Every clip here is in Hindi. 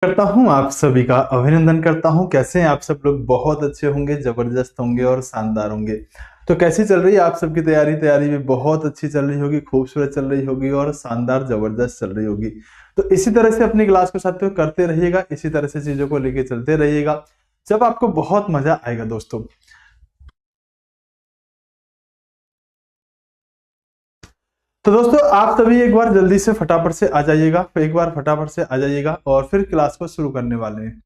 करता हूँ आप सभी का अभिनंदन करता हूँ। कैसे हैं आप सब लोग? बहुत अच्छे होंगे, जबरदस्त होंगे और शानदार होंगे। तो कैसी चल रही है आप सबकी तैयारी? तैयारी भी बहुत अच्छी चल रही होगी, खूबसूरत चल रही होगी और शानदार जबरदस्त चल रही होगी। तो इसी तरह से अपनी क्लास को साथियों करते रहिएगा, इसी तरह से चीजों को लेके चलते रहिएगा, जब आपको बहुत मजा आएगा दोस्तों। तो दोस्तों आप सभी एक बार जल्दी से फटाफट से आ जाइएगा, एक बार फटाफट से आ जाइएगा और फिर क्लास को शुरू करने वाले हैं।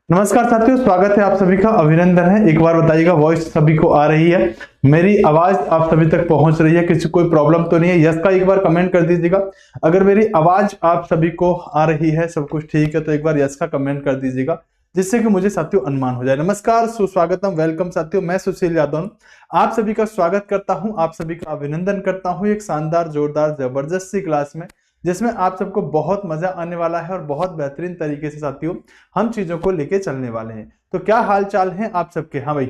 नमस्कार साथियों, स्वागत है आप सभी का, अभिनंदन है। एक बार बताइएगा वॉइस सभी को आ रही है, मेरी आवाज आप सभी तक पहुंच रही है, किसी कोई प्रॉब्लम तो नहीं है? यस का एक बार कमेंट कर दीजिएगा। अगर मेरी आवाज आप सभी को आ रही है, सब कुछ ठीक है, तो एक बार यस का कमेंट कर दीजिएगा, जिससे कि मुझे साथियों अनुमान हो जाए। नमस्कार, सुस्वागतम, वेलकम साथियों, मैं सुशील यादव आप सभी का स्वागत करता हूं, आप सभी का अभिनंदन करता हूं एक शानदार, जोरदार, जबरदस्त सी क्लास में, जिसमें आप सबको बहुत मजा आने वाला है और बहुत बेहतरीन तरीके से साथियों हम चीजों को लेके चलने वाले हैं। तो क्या हाल चाल है आप सबके? हाँ भाई,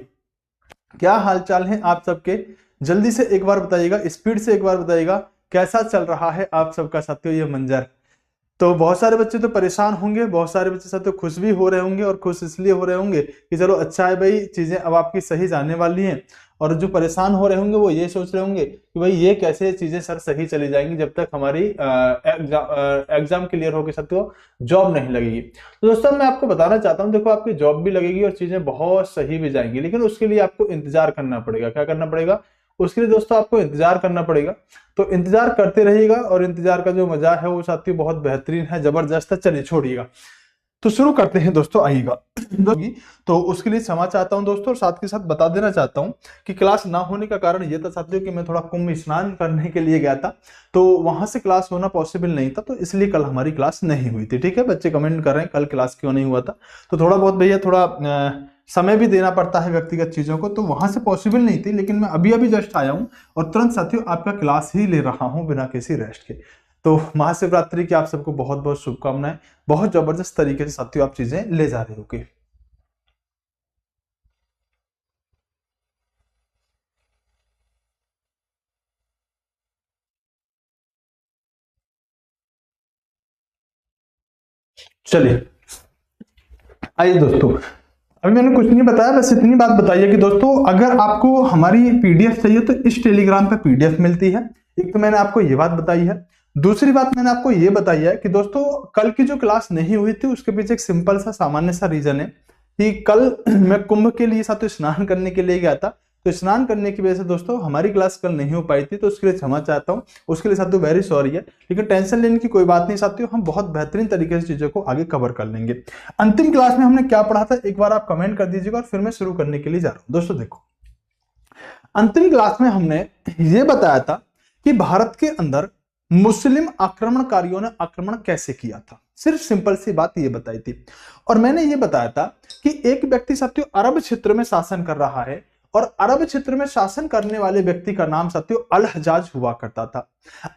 क्या हाल चाल है आप सबके? जल्दी से एक बार बताइएगा, स्पीड से एक बार बताइएगा, कैसा चल रहा है आप सबका साथियों ये मंजर? तो बहुत सारे बच्चे तो परेशान होंगे, बहुत सारे बच्चे साथ तो खुश भी हो रहे होंगे, और खुश इसलिए हो रहे होंगे कि चलो अच्छा है भाई, चीजें अब आपकी सही जाने वाली हैं। और जो परेशान हो रहे होंगे वो ये सोच रहे होंगे कि भाई ये कैसे चीजें सर सही चली जाएंगी जब तक हमारी एग्जाम क्लियर होकर साथियों जॉब नहीं लगेगी। तो दोस्तों मैं आपको बताना चाहता हूँ, देखो आपकी जॉब भी लगेगी और चीजें बहुत सही भी जाएंगी, लेकिन उसके लिए आपको इंतजार करना पड़ेगा। क्या करना पड़ेगा? उसके लिए दोस्तों आपको इंतजार करना पड़ेगा। तो इंतजार करते रहिएगा, और इंतजार का जो मजा है वो साथियों बहुत बेहतरीन है, जबरदस्त है। चलिए छोड़िएगा, तो शुरू करते हैं दोस्तों, आइएगा। तो उसके लिए क्षमा चाहता हूं दोस्तों, और साथ के साथ बता देना चाहता हूं कि क्लास ना होने का कारण ये था साथियों कि मैं थोड़ा कुंभ स्नान करने के लिए गया था, तो वहां से क्लास होना पॉसिबल नहीं था, तो इसलिए कल हमारी क्लास नहीं हुई थी। ठीक है, बच्चे कमेंट कर रहे हैं कल क्लास क्यों नहीं हुआ था, तो थोड़ा बहुत भैया थोड़ा समय भी देना पड़ता है व्यक्तिगत चीजों को, तो वहां से पॉसिबल नहीं थी। लेकिन मैं अभी अभी जस्ट आया हूं और तुरंत साथियों आपका क्लास ही ले रहा हूं बिना किसी रेस्ट के। तो महाशिवरात्रि की आप सबको बहुत बहुत शुभकामनाएं। बहुत जबरदस्त तरीके से साथियों आप चीजें ले जा रहे होगे। चलिए आइए दोस्तों, अभी मैंने कुछ नहीं बताया, बस इतनी बात बताइए कि दोस्तों अगर आपको हमारी पीडीएफ चाहिए तो इस टेलीग्राम पे पीडीएफ मिलती है। एक तो मैंने आपको ये बात बताई है, दूसरी बात मैंने आपको ये बताई है कि दोस्तों कल की जो क्लास नहीं हुई थी उसके पीछे एक सिंपल सा सामान्य सा रीजन है कि कल मैं कुंभ के लिए साथ स्नान करने के लिए गया था, तो स्नान करने की वजह से दोस्तों हमारी क्लास कल नहीं हो पाई थी, तो उसके लिए क्षमा चाहता हूँ, उसके लिए साथियों वेरी सॉरी है। लेकिन टेंशन लेने की कोई बात नहीं साथियों, हम बहुत बेहतरीन तरीके से चीजों को आगे कवर कर लेंगे। अंतिम क्लास में हमने क्या पढ़ा था एक बार आप कमेंट कर दीजिएगा, और फिर मैं शुरू करने के लिए जा रहा हूं। दोस्तों देखो, अंतिम क्लास में हमने ये बताया था कि भारत के अंदर मुस्लिम आक्रमणकारियों ने आक्रमण कैसे किया था, सिर्फ सिंपल सी बात ये बताई थी। और मैंने ये बताया था कि एक व्यक्ति साथियों अरब क्षेत्र में शासन कर रहा है, और अरब क्षेत्र में शासन करने वाले व्यक्ति का नाम साथियों अल हजाज हुआ करता था।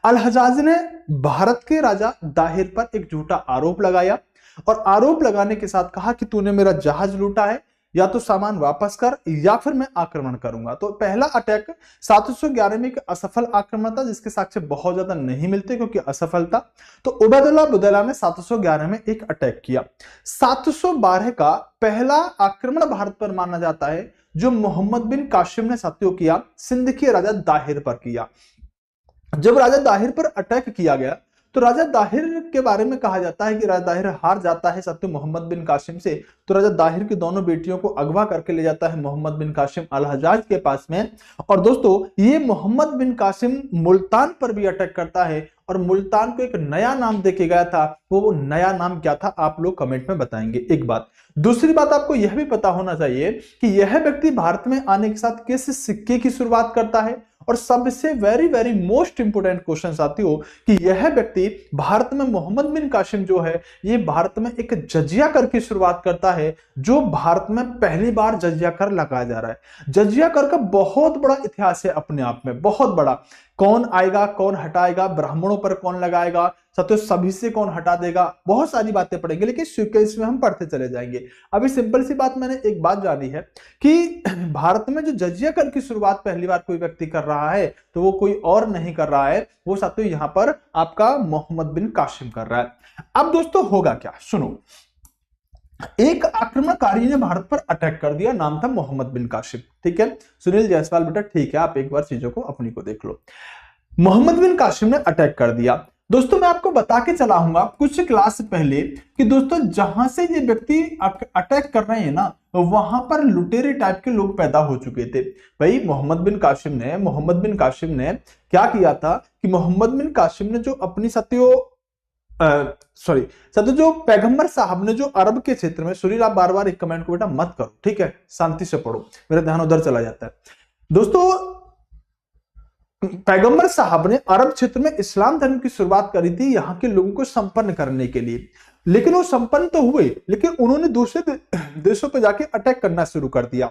अल हजाज ने भारत के राजा दाहिर पर एक झूठा आरोप लगाया, और आरोप लगाने के साथ कहा कि तूने मेरा जहाज लूटा है, या तो सामान वापस कर या फिर मैं आक्रमण करूंगा। तो पहला अटैक 711 में एक असफल आक्रमण था जिसके साक्ष्य बहुत ज्यादा नहीं मिलते क्योंकि असफल था। तो उबैदुल्लाह बुदैला ने 711 में एक अटैक किया। 712 का पहला आक्रमण भारत पर माना जाता है जो मोहम्मद बिन कासिम ने साथियों किया, सिंध के राजा दाहिर पर किया। जब राजा दाहिर पर अटैक किया गया तो राजा दाहिर के बारे में कहा जाता है कि राजा दाहिर हार जाता है साथियों मोहम्मद बिन कासिम से। तो राजा दाहिर की दोनों बेटियों को अगवा करके ले जाता है मोहम्मद बिन कासिम अल हजाज के पास में। और दोस्तों ये मोहम्मद बिन कासिम मुल्तान पर भी अटैक करता है और मुल्तान को एक नया नाम देके गया था। वो नया नाम क्या था आप लोग कमेंट में बताएंगे। एक बात, दूसरी बात आपको यह भी पता होना चाहिए कि यह व्यक्ति भारत में आने के साथ किस सिक्के की शुरुआत करता है। और सबसे very very most important question साथियों कि यह व्यक्ति भारत में मोहम्मद बिन कासिम जो है ये भारत में एक जजिया कर की शुरुआत करता है जो भारत में पहली बार जजिया कर लगाया जा रहा है। जजिया कर का बहुत बड़ा इतिहास है अपने आप में, बहुत बड़ा। कौन आएगा, कौन हटाएगा, ब्राह्मणों पर कौन लगाएगा, साथियों सभी से कौन हटा देगा, बहुत सारी बातें पढ़ेंगे लेकिन सीक्वेंस में हम पढ़ते चले जाएंगे। अभी सिंपल सी बात, मैंने एक बात जानी है कि भारत में जो जजिया कर की शुरुआत पहली बार कोई व्यक्ति कर रहा है तो वो कोई और नहीं कर रहा है, वो साथियों यहां पर आपका मोहम्मद बिन कासिम कर रहा है। अब दोस्तों होगा क्या, सुनो। एक आक्रमणकारी ने भारत पर अटैक कर दिया, नाम था मोहम्मद बिन कासिम। ठीक है सुनील जायसवाल बेटा, ठीक है आप एक बार चीजों को अपनी को देख लो। मोहम्मद बिन कासिम ने अटैक कर दिया। दोस्तों मैं आपको बता के चला हूंगा कुछ क्लास पहले कि दोस्तों जहां से ये व्यक्ति अटैक कर रहे हैं ना वहां पर लुटेरे टाइप के लोग पैदा हो चुके थे। भाई मोहम्मद बिन कासिम ने क्या किया था कि मोहम्मद बिन कासिम ने जो अपनी साथियों जो पैगंबर साहब ने जो अरब के क्षेत्र में, सुनील आप बार बार एक कमेंट को बेटा मत करो, ठीक है शांति से पढ़ो, मेरा ध्यान उधर चला जाता है। दोस्तों पैगंबर साहब ने अरब क्षेत्र में इस्लाम धर्म की शुरुआत करी थी यहां के लोगों को संपन्न करने के लिए, लेकिन वो संपन्न तो हुए लेकिन उन्होंने दूसरे देशों पर जाके अटैक करना शुरू कर दिया।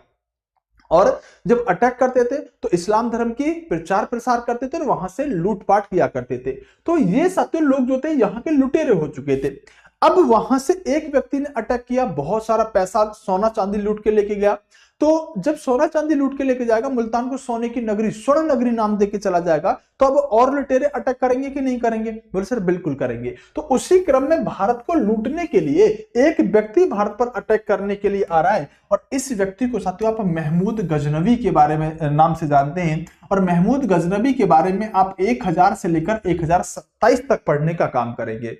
और जब अटैक करते थे तो इस्लाम धर्म की प्रचार प्रसार करते थे और वहां से लूटपाट किया करते थे। तो ये सारे लोग जो थे यहाँ के लुटेरे हो चुके थे। अब वहां से एक व्यक्ति ने अटैक किया, बहुत सारा पैसा सोना चांदी लूट के लेके गया। तो जब सोना चांदी लूट के लेके जाएगा, मुल्तान को सोने की नगरी, स्वर्ण नगरी नाम देके चला जाएगा, तो अब और लुटेरे अटैक करेंगे कि नहीं करेंगे? बोले सर बिल्कुल करेंगे। तो उसी क्रम में भारत को लूटने के लिए एक व्यक्ति भारत पर अटैक करने के लिए आ रहा है और इस व्यक्ति को साथियों आप महमूद गजनवी के बारे में नाम से जानते हैं। और महमूद गजनवी के बारे में आप 1000 से लेकर 1027 तक पढ़ने का काम करेंगे।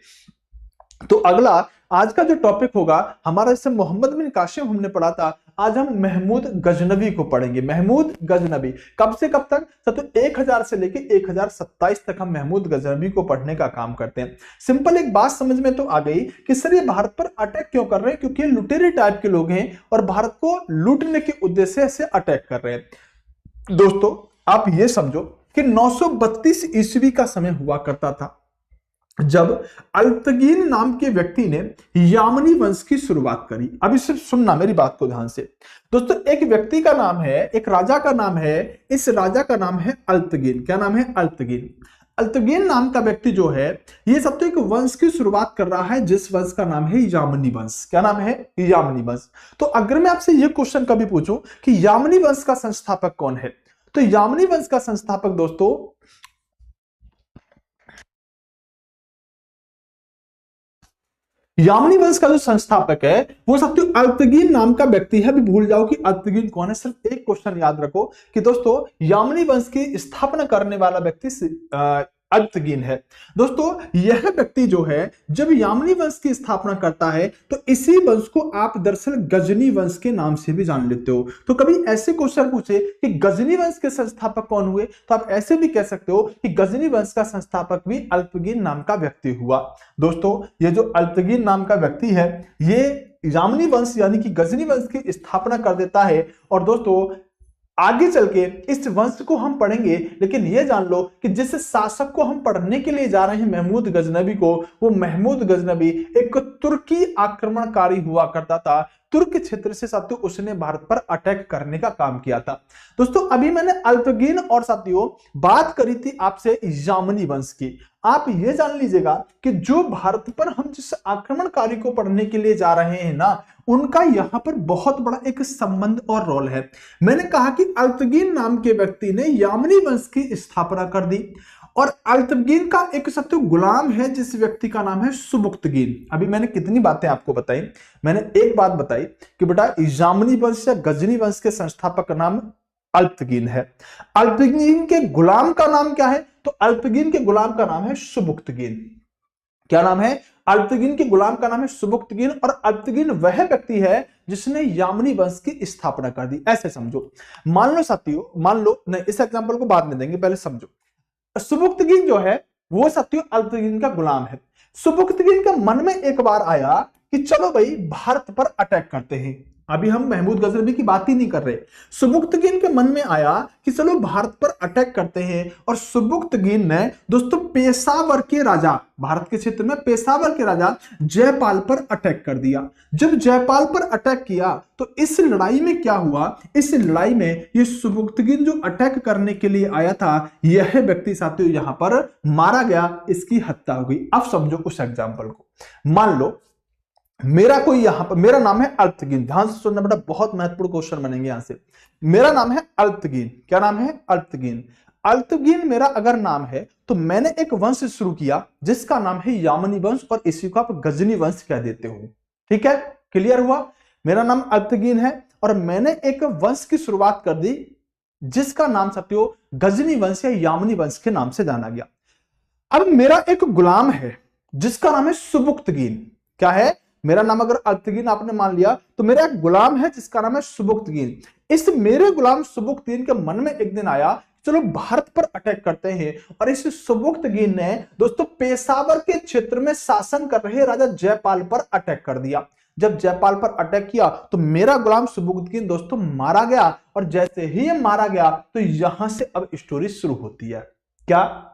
तो अगला आज का जो टॉपिक होगा हमारा, जैसे मोहम्मद बिन कासिम हमने पढ़ा था, आज हम महमूद गजनवी को पढ़ेंगे। महमूद गजनवी कब से कब तक? तो 1000 से लेके 1027 तक हम महमूद गजनवी को पढ़ने का काम करते हैं। सिंपल एक बात समझ में तो आ गई कि सर ये भारत पर अटैक क्यों कर रहे हैं? क्योंकि ये लुटेरे टाइप के लोग हैं और भारत को लूटने के उद्देश्य से अटैक कर रहे हैं। दोस्तों आप ये समझो कि 932 ईस्वी का समय हुआ करता था जब अल्तगीन नाम के व्यक्ति ने यामनी वंश की शुरुआत करी। अभी सिर्फ सुनना मेरी बात को ध्यान से। दोस्तों एक व्यक्ति का नाम है, एक राजा का नाम है, इस राजा का नाम है अल्तगीन। क्या नाम है? अल्तगीन। अल्तगीन नाम का व्यक्ति जो है ये सब तो एक वंश की शुरुआत कर रहा है जिस वंश का नाम है यामनी वंश। क्या नाम है? यामनी वंश। तो अगर मैं आपसे ये क्वेश्चन कभी पूछूं कि यामनी वंश का संस्थापक कौन है, तो यामनी वंश का संस्थापक दोस्तों यामनी वंश का जो संस्थापक है वो साथियों अल्तगीन नाम का व्यक्ति है। अभी भूल जाओ कि अल्तगीन कौन है, सिर्फ एक क्वेश्चन याद रखो कि दोस्तों यामनी वंश की स्थापना करने वाला व्यक्ति अल्तगीन है। दोस्तों यह व्यक्ति जो है जब यामनी वंश की स्थापना करता है तो इसी वंश को आप दरअसल गजनी वंश के नाम से भी जान लेते हो। तो कभी ऐसे क्वेश्चन पूछे कि गजनी वंश के संस्थापक कौन हुए, तो आप ऐसे भी कह सकते हो कि गजनी वंश का संस्थापक भी अल्तगीन नाम का व्यक्ति हुआ। दोस्तों ये जो अल्तगीन नाम का व्यक्ति है ये यामनी वंश यानी कि गजनी वंश की स्थापना कर देता है। और दोस्तों आगे चल के इस वंश को हम पढ़ेंगे, लेकिन यह जान लो कि जिस शासक को हम पढ़ने के लिए जा रहे हैं महमूद गजनवी को, वो महमूद गजनवी एक तुर्की आक्रमणकारी हुआ करता था। तुर्क क्षेत्र से साथियों उसने भारत पर अटैक करने का काम किया था। दोस्तों अभी मैंने अल्पगिन और साथियों बात करी थी आपसे यामनी वंश की। आप ये जान लीजिएगा कि जो भारत पर हम जिस आक्रमणकारी को पढ़ने के लिए जा रहे हैं ना, उनका यहां पर बहुत बड़ा एक संबंध और रोल है। मैंने कहा कि अल्पगिन नाम के व्यक्ति ने यामनी वंश की स्थापना कर दी, और अल्पगिन का एक सत्य गुलाम है जिस व्यक्ति का नाम है सुबुक्तगिन। अभी मैंने कितनी बातें आपको बताई। मैंने एक बात बताई कि बेटा यामनी वंश या गजनी वंश के संस्थापक का नाम अल्पगिन है। अल्पगिन के गुलाम का नाम क्या है? तो अल्पगिन के गुलाम का नाम है सुबुक्तगिन। क्या नाम है? अल्पगिन के गुलाम का नाम है सुबुक्तगिन, और अल्पगिन वह व्यक्ति है जिसने यामनी वंश की स्थापना कर दी। ऐसे समझो, मान लो साथियों, मान लो नहीं, इस एग्जांपल को बाद में देंगे, पहले समझो। सुबुक्तगिन जो है वो साथियों अल्पगिन का गुलाम है। सुबुक्तगिन के मन में एक बार आया कि चलो भाई भारत पर अटैक करते हैं। अभी हम महमूद गजनवी की बात ही नहीं कर रहे। सुबुक्तगिन के मन में आया कि चलो भारत पर अटैक करते हैं, और सुबुक्तगिन ने दोस्तों पेशावर के राजा, भारत के क्षेत्र में पेशावर के राजा जयपाल पर अटैक कर दिया। जब जयपाल पर अटैक किया तो इस लड़ाई में क्या हुआ? इस लड़ाई में ये सुबुक्तगिन जो अटैक करने के लिए आया था, यह व्यक्ति साथियों यहां पर मारा गया, इसकी हत्या हो गई। अब समझो उस एग्जाम्पल को। मान लो मेरा कोई यहां पर, मेरा नाम है अल्पगिन, ध्यान से सुनना बेटा, बहुत महत्वपूर्ण क्वेश्चन बनेंगे यहां से। मेरा नाम है अल्पगिन। क्या नाम है? अल्पगिन। अल्पगिन मेरा अगर नाम है तो मैंने एक वंश शुरू किया जिसका नाम है यामनी वंश, और इसी को आप गजनी वंश कह देते हो। ठीक है, क्लियर हुआ? मेरा नाम अल्पगिन है और मैंने एक वंश की शुरुआत कर दी जिसका नाम साथियों गजनी वंश या यामनी वंश के नाम से जाना गया। अब मेरा एक गुलाम है जिसका नाम है सुबुक्तगिन। क्या है? मेरा नाम अगर अल्पगिन आपने मान लिया तो मेरा एक गुलाम है जिसका नाम है सुबुक्तगिन। इस मेरे गुलाम सुबुक्तगिन के मन में एक दिन आया चलो भारत पर अटैक करते हैं, और इस सुबुक्तगिन ने दोस्तों पेशावर के क्षेत्र में शासन कर रहे राजा जयपाल पर अटैक कर दिया। जब जयपाल पर अटैक किया तो मेरा गुलाम सुबुक्तगिन दोस्तों मारा गया, और जैसे ही ये मारा गया तो यहां से अब स्टोरी शुरू होती है। क्या?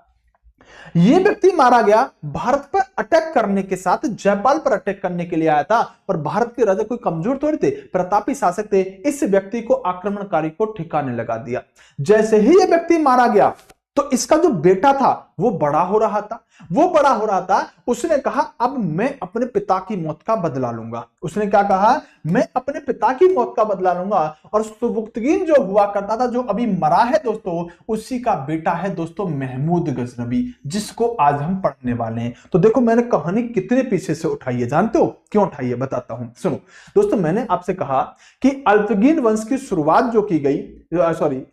ये व्यक्ति मारा गया भारत पर अटैक करने के साथ, जयपाल पर अटैक करने के लिए आया था, और भारत के राजा कोई कमजोर थोड़ी थे, प्रतापी शासक थे। इस व्यक्ति को आक्रमणकारी को ठिकाने लगा दिया। जैसे ही यह व्यक्ति मारा गया तो इसका जो बेटा था वो बड़ा हो रहा था। उसने कहा अब मैं अपने पिता की मौत का बदला लूंगा। उसने क्या कहा? मैं अपने पिता की मौत का बदला लूंगा। और सुबुक्तगिन जो हुआ करता था, जो अभी मरा है दोस्तों, उसी का बेटा है दोस्तों महमूद गजनवी, जिसको आज हम पढ़ने वाले हैं। तो देखो मैंने कहानी कितने पीछे से उठाई है, जानते हो क्यों उठाई है? बताता हूं, सुनो दोस्तों। मैंने आपसे कहा कि अल्पगिन वंश की शुरुआत जो की गई,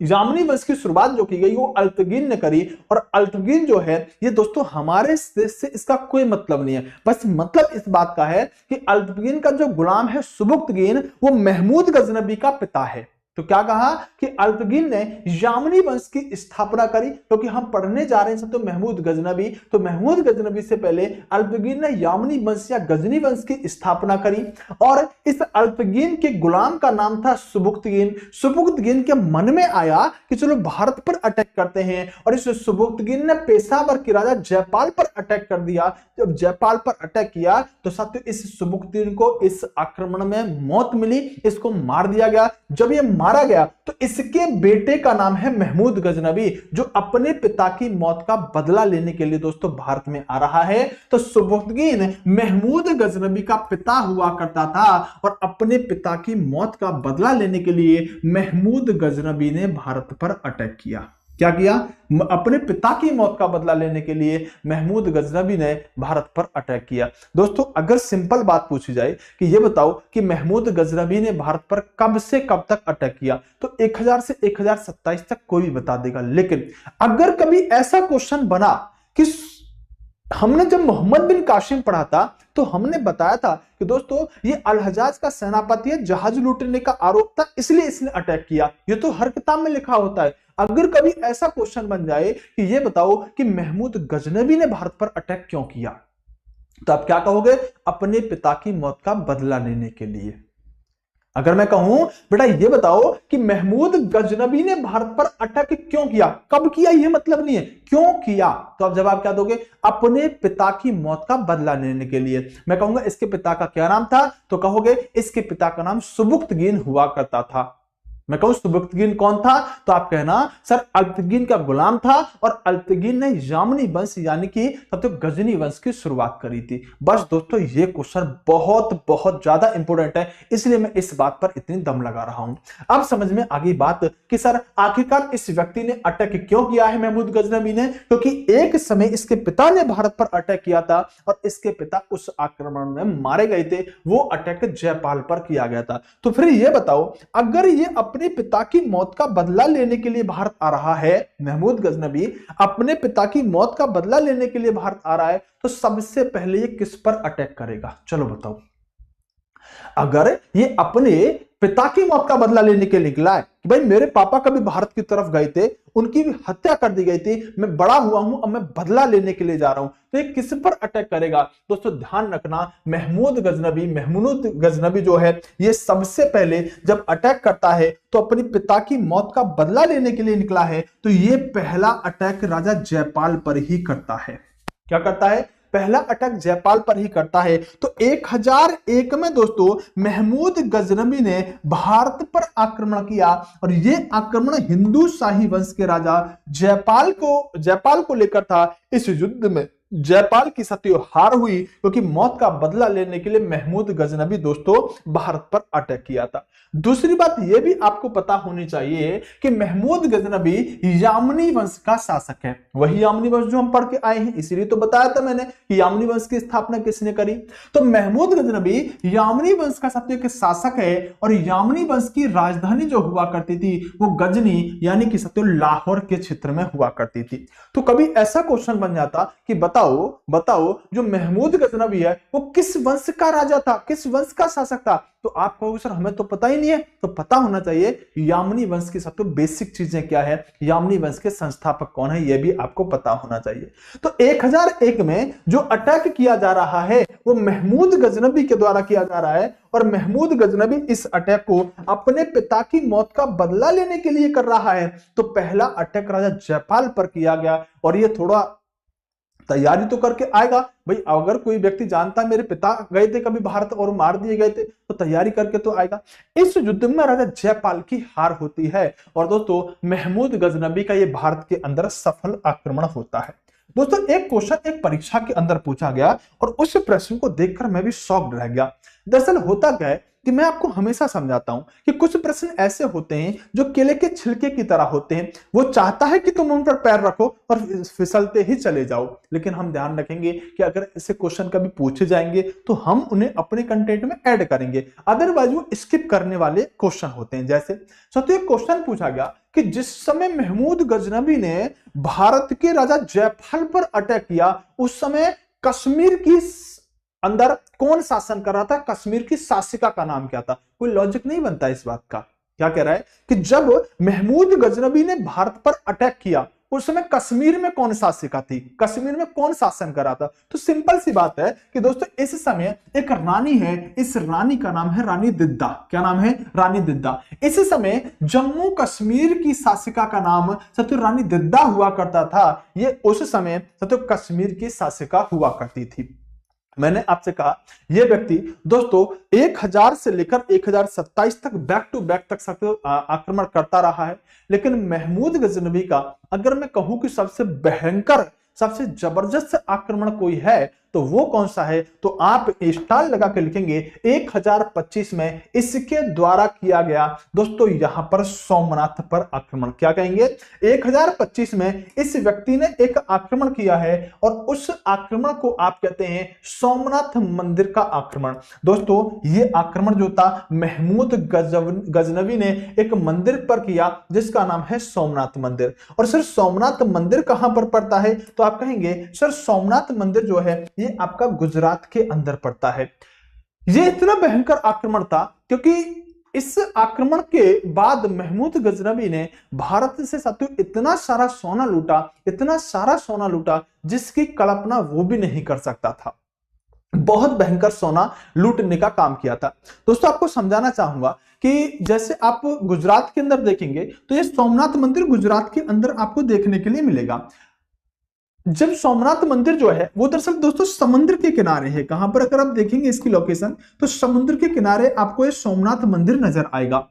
यामनी वंश की शुरुआत जो की गई वो अल्पगिन ने करी। और अल्पगिन जो है ये दोस्तों हमारे देश से इसका कोई मतलब नहीं है, बस मतलब इस बात का है कि अल्पगिन का जो गुलाम है सुबुक्तगिन, वो महमूद गजनवी का पिता है। तो क्या कहा कि अल्पगिन ने यामनी वंश की स्थापना करी, क्योंकि हम पढ़ने जा रहे हैं तो महमूद गजनवी, तो महमूद गजनवी से पहले अल्पगिन ने यामनी वंश या गजनी वंश की स्थापना करी। और इस अल्पगिन के गुलाम का नाम था सुबुक्तगिन। सुबुक्तगिन के मन में आया कि चलो भारत पर अटैक करते हैं, और इस सुबुक्तगिन ने पेशावर के राजा जयपाल पर अटैक कर दिया। जब जयपाल पर अटैक किया तो साथियों इस सुबुक्तगिन को इस आक्रमण में मौत मिली, इसको मार दिया गया। जब ये मारा गया तो इसके बेटे का नाम है महमूद गजनवी, जो अपने पिता की मौत का बदला लेने के लिए दोस्तों भारत में आ रहा है। तो सुबुक्तगिन महमूद गजनवी का पिता हुआ करता था, और अपने पिता की मौत का बदला लेने के लिए महमूद गजनवी ने भारत पर अटैक किया। क्या किया? अपने पिता की मौत का बदला लेने के लिए महमूद गजनवी ने भारत पर अटैक किया। दोस्तों अगर सिंपल बात पूछी जाए कि ये बताओ कि महमूद गजनवी ने भारत पर कब से कब तक अटैक किया, तो 1000 से 1027 तक कोई भी बता देगा। लेकिन अगर कभी ऐसा क्वेश्चन बना कि हमने जब मोहम्मद बिन कासिम पढ़ा था तो हमने बताया था कि दोस्तों ये अल हजाज का सेनापति है, जहाज लूटने का आरोप था इसलिए इसने अटैक किया, ये तो हर किताब में लिखा होता है। अगर कभी ऐसा क्वेश्चन बन जाए कि ये बताओ कि महमूद गजनवी ने भारत पर अटैक क्यों किया, तो आप क्या कहोगे? अपने पिता की मौत का बदला लेने के लिए। अगर मैं कहूं बेटा ये बताओ कि महमूद गजनबी ने भारत पर अटैक क्यों किया, कब किया, ये मतलब नहीं है, क्यों किया, तो आप जवाब क्या दोगे, अपने पिता की मौत का बदला लेने के लिए। मैं कहूंगा इसके पिता का क्या नाम था, तो कहोगे इसके पिता का नाम सुबुक्तगीन हुआ करता था। मैं कहूं सुबुक्तगीन कौन था, तो आप कहना सर अल्पतगीन का गुलाम था और अल्पतगीन ने यामनी वंश यानी कि तब तो गजनी वंश की शुरुआत करी थी। बस दोस्तों ये क्वेश्चन बहुत बहुत ज्यादा इंपॉर्टेंट है, इसलिए मैं इस बात पर इतनी दम लगा रहा हूं। अब समझ में आ गई बात कि सर आखिरकार इस व्यक्ति ने अटैक क्यों किया है महमूद गजनबी ने, क्योंकि एक समय इसके पिता ने भारत पर अटैक किया था और इसके पिता उस आक्रमण में मारे गए थे। वो अटैक जयपाल पर किया गया था। तो फिर ये बताओ अगर ये अपने पिता की मौत का बदला लेने के लिए भारत आ रहा है, महमूद गजनबी अपने पिता की मौत का बदला लेने के लिए भारत आ रहा है, तो सबसे पहले ये किस पर अटैक करेगा, चलो बताओ। अगर ये अपने पिता की मौत का बदला लेने के लिए निकला है कि भाई मेरे पापा कभी भारत की तरफ गए थे, उनकी भी हत्या कर दी गई थी, मैं बड़ा हुआ हूं, अब मैं बदला लेने के लिए जा रहा हूं, तो ये किस पर अटैक करेगा। दोस्तों ध्यान रखना महमूद गजनबी जो है ये सबसे पहले जब अटैक करता है तो अपने पिता की मौत का बदला लेने के लिए निकला है, तो ये पहला अटैक राजा जयपाल पर ही करता है। क्या करता है, पहला अटैक जयपाल पर ही करता है। तो 1001 में दोस्तों महमूद गजनबी ने भारत पर आक्रमण किया और यह आक्रमण हिंदू शाही वंश के राजा जयपाल को लेकर था। इस युद्ध में जयपाल की सत्य हार हुई क्योंकि मौत का बदला लेने के लिए महमूद गजनबी दोस्तों भारत पर अटैक किया था। दूसरी बात यह भी आपको पता होनी चाहिए कि महमूद गजनबी यामनी वंश का शासक है, वही यामनी वंश जो हम पढ़ के आए हैं, इसीलिए तो बताया था मैंने कि यामनी वंश की स्थापना किसने करी। तो महमूद गजनबी यामनी वंश का सत्य के शासक है और यामनी वंश की राजधानी जो हुआ करती थी वो गजनी यानी कि सत्य लाहौर के क्षेत्र में हुआ करती थी। तो कभी ऐसा क्वेश्चन बन जाता कि बताओ जो महमूद गजनबी है वो किस वंश का राजा था, किस वंश का शासक था, तो आप कहोगे सर हमें तो पता ही नहीं है। तो पता होना चाहिए यामनी वंश की सबसे बेसिक चीजें क्या है, यामनी वंश के संस्थापक कौन है, यह भी आपको पता होना चाहिए। तो 1001 में जो अटैक किया जा रहा है वो महमूद गजनबी के द्वारा किया जा रहा है और महमूद गजनबी इस अटैक को अपने पिता की मौत का बदला लेने के लिए कर रहा है। तो पहला अटैक राजा जयपाल पर किया गया और ये थोड़ा तैयारी तो करके आएगा भाई। अगर कोई व्यक्ति जानता है मेरे पिता गए थे कभी भारत और मार दिए गए थे तो तैयारी करके तो आएगा। इस युद्ध में राजा जयपाल की हार होती है और दोस्तों महमूद गजनबी का ये भारत के अंदर सफल आक्रमण होता है। दोस्तों एक क्वेश्चन एक परीक्षा के अंदर पूछा गया और उस प्रश्न को देखकर मैं भी शॉक्ड रह गया। दरअसल होता क्या है कि मैं आपको हमेशा समझाता हूं कि कुछ प्रश्न ऐसे होते हैं जो केले के छिलके की तरह होते हैं, वो चाहता है कि तुम उन पर पैर रखो और फिसलते ही चले जाओ, लेकिन हम ध्यान रखेंगे कि अगर ऐसे क्वेश्चन कभी पूछे जाएंगे तो हम उन्हें अपने कंटेंट में ऐड करेंगे, अदरवाइज वो स्किप करने वाले क्वेश्चन होते हैं। जैसे एक क्वेश्चन पूछा गया कि जिस समय महमूद गजनबी ने भारत के राजा जयपाल पर अटैक किया उस समय कश्मीर की अंदर कौन शासन कर रहा था, कश्मीर की शासिका का नाम क्या था। कोई लॉजिक नहीं बनता इस बात का। क्या कह रहा है कि जब महमूद गजनबी ने भारत पर अटैक किया उस समय कश्मीर में कौन शासिका थी, कश्मीर में कौन शासन कर रहा था। तो सिंपल सी बात है कि दोस्तों इस समय एक रानी है, इस रानी का नाम है रानी दिद्दा। क्या नाम है, रानी दिद्दा। इस समय जम्मू कश्मीर की शासिका का नाम सत्य रानी दिद्दा हुआ करता था। ये उस समय सत्य कश्मीर की शासिका हुआ करती थी। मैंने आपसे कहा यह व्यक्ति दोस्तों 1000 से लेकर 1027 तक बैक टू बैक तक आक्रमण करता रहा है, लेकिन महमूद गजनबी का अगर मैं कहूं कि सबसे भयंकर सबसे जबरदस्त आक्रमण कोई है तो वो कौन सा है, तो आप स्टार लगा के लिखेंगे 1025 में इसके द्वारा किया गया दोस्तों यहां पर सोमनाथ पर आक्रमण। क्या कहेंगे, 1025 में इस व्यक्ति ने एक आक्रमण किया है और उस आक्रमण को आप कहते हैं सोमनाथ मंदिर का आक्रमण। दोस्तों ये आक्रमण जो था महमूद गजनबी ने एक मंदिर पर किया जिसका नाम है सोमनाथ मंदिर। और सर सोमनाथ मंदिर कहां पर पड़ता है, तो आप कहेंगे सर सोमनाथ मंदिर जो है ये आपका गुजरात के अंदर पड़ता है। ये इतना भयंकर आक्रमण था क्योंकि इस आक्रमण के बाद महमूद गजनबी ने भारत से साथियों इतना सारा सोना लूटा जिसकी कल्पना वो भी नहीं कर सकता था। बहुत भयंकर सोना लूटने का काम किया था। दोस्तों आपको समझाना चाहूंगा कि जैसे आप गुजरात के अंदर देखेंगे तो ये सोमनाथ मंदिर गुजरात के अंदर आपको देखने के लिए मिलेगा। जब सोमनाथ मंदिर जो है वो दरअसल दोस्तों समुद्र के किनारे है। कहां पर अगर आप देखेंगे इसकी लोकेशन तो समुद्र के किनारे आपको ये सोमनाथ मंदिर नजर आएगा।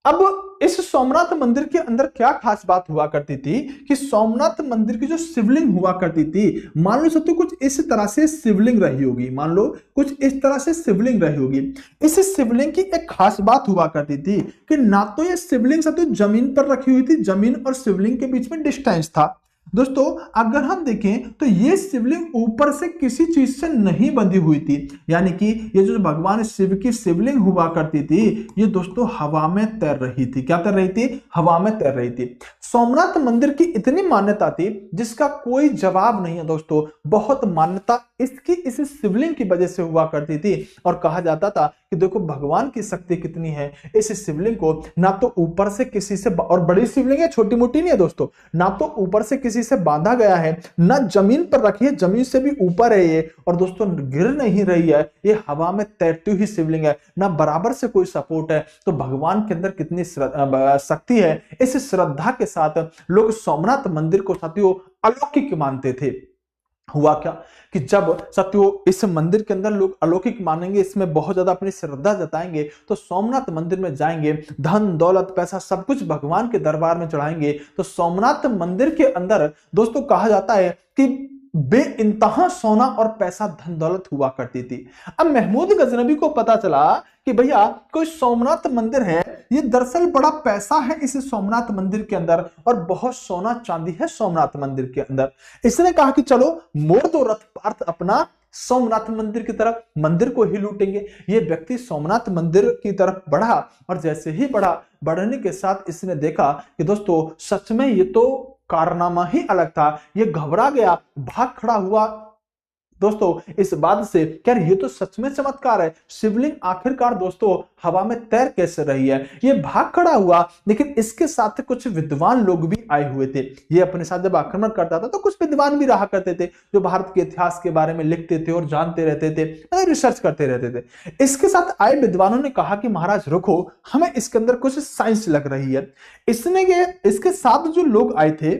अब इस सोमनाथ मंदिर के अंदर क्या खास बात हुआ करती थी कि सोमनाथ मंदिर की जो शिवलिंग हुआ करती थी, मान लो सत्य कुछ इस तरह से शिवलिंग रही होगी, मान लो कुछ इस तरह से शिवलिंग रही होगी। इस शिवलिंग की एक खास बात हुआ करती थी कि ना तो ये शिवलिंग सत्य जमीन पर रखी हुई थी, जमीन और शिवलिंग के बीच में डिस्टेंस था। दोस्तों अगर हम देखें तो ये शिवलिंग ऊपर से किसी चीज से नहीं बंधी हुई थी, यानी कि ये जो भगवान शिव की शिवलिंग हुआ करती थी ये दोस्तों हवा में तैर रही थी। क्या तैर रही थी? हवा में तैर रही थी। सोमनाथ मंदिर की इतनी मान्यता थी जिसका कोई जवाब नहीं है दोस्तों। बहुत मान्यता इसकी इस शिवलिंग की वजह से हुआ करती थी और कहा जाता था कि देखो भगवान की शक्ति कितनी है। इस शिवलिंग को ना तो ऊपर से किसी से, और बड़ी शिवलिंग है, छोटी मोटी नहीं है दोस्तों, ना तो ऊपर से किसी से बांधा गया है, ना जमीन पर रखी है, जमीन से भी ऊपर है ये, और दोस्तों गिर नहीं रही है, ये हवा में तैरती हुई शिवलिंग है, ना बराबर से कोई सपोर्ट है। तो भगवान के अंदर कितनी शक्ति है, इस श्रद्धा के साथ लोग सोमनाथ मंदिर को साथियों अलौकिक मानते थे। हुआ क्या कि जब सत्यो इस मंदिर के अंदर लोग अलौकिक मानेंगे, इसमें बहुत ज्यादा अपनी श्रद्धा जताएंगे, तो सोमनाथ मंदिर में जाएंगे, धन दौलत पैसा सब कुछ भगवान के दरबार में चढ़ाएंगे। तो सोमनाथ मंदिर के अंदर दोस्तों कहा जाता है कि बेइंतहा सोना और पैसा धन दौलत हुआ करती थी। अब महमूद गजनबी को पता चला कि भैया कोई सोमनाथ मंदिर है, ये दरअसल बड़ा पैसा है इस सोमनाथ मंदिर के अंदर और बहुत सोना चांदी है सोमनाथ मंदिर के अंदर। इसने कहा कि चलो मोड़ दो रथ पार्थ अपना सोमनाथ मंदिर की तरफ, मंदिर को ही लूटेंगे। ये व्यक्ति सोमनाथ मंदिर की तरफ बढ़ा और जैसे ही बढ़ने के साथ इसने देखा कि दोस्तों सच में ये तो कारनामा ही अलग था। ये घबरा गया, भाग खड़ा हुआ दोस्तों इस बात से, क्या ये तो सच में चमत्कार है, शिवलिंग आखिरकार दोस्तों हवा में तैर कैसे रही है। ये भाग खड़ा हुआ, लेकिन इसके साथ कुछ विद्वान लोग भी आए हुए थे। ये अपने साथ जब आक्रमण करता था तो कुछ विद्वान भी रहा करते थे जो भारत के इतिहास के बारे में लिखते थे और जानते रहते थे, रिसर्च करते रहते थे। इसके साथ आए विद्वानों ने कहा कि महाराज रुको, हमें इसके अंदर कुछ साइंस लग रही है। इसके साथ जो लोग आए थे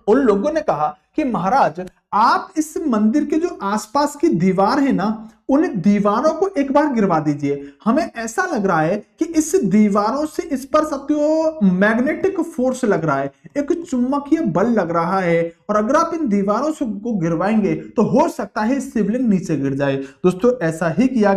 उन लोगों ने कहा कि महाराज आप इस मंदिर के जो आसपास की दीवार है ना, उन दीवारों को एक बार गिरवा दीजिए। हमें ऐसा लग रहा है कि इस दीवारों से इस पर सत्यो मैग्नेटिक फोर्स लग रहा है, एक चुंबकीय बल लग रहा है, और अगर आप इन दीवारों से को गिरवाएंगे तो हो सकता है शिवलिंग नीचे गिर जाए। दोस्तों ऐसा ही किया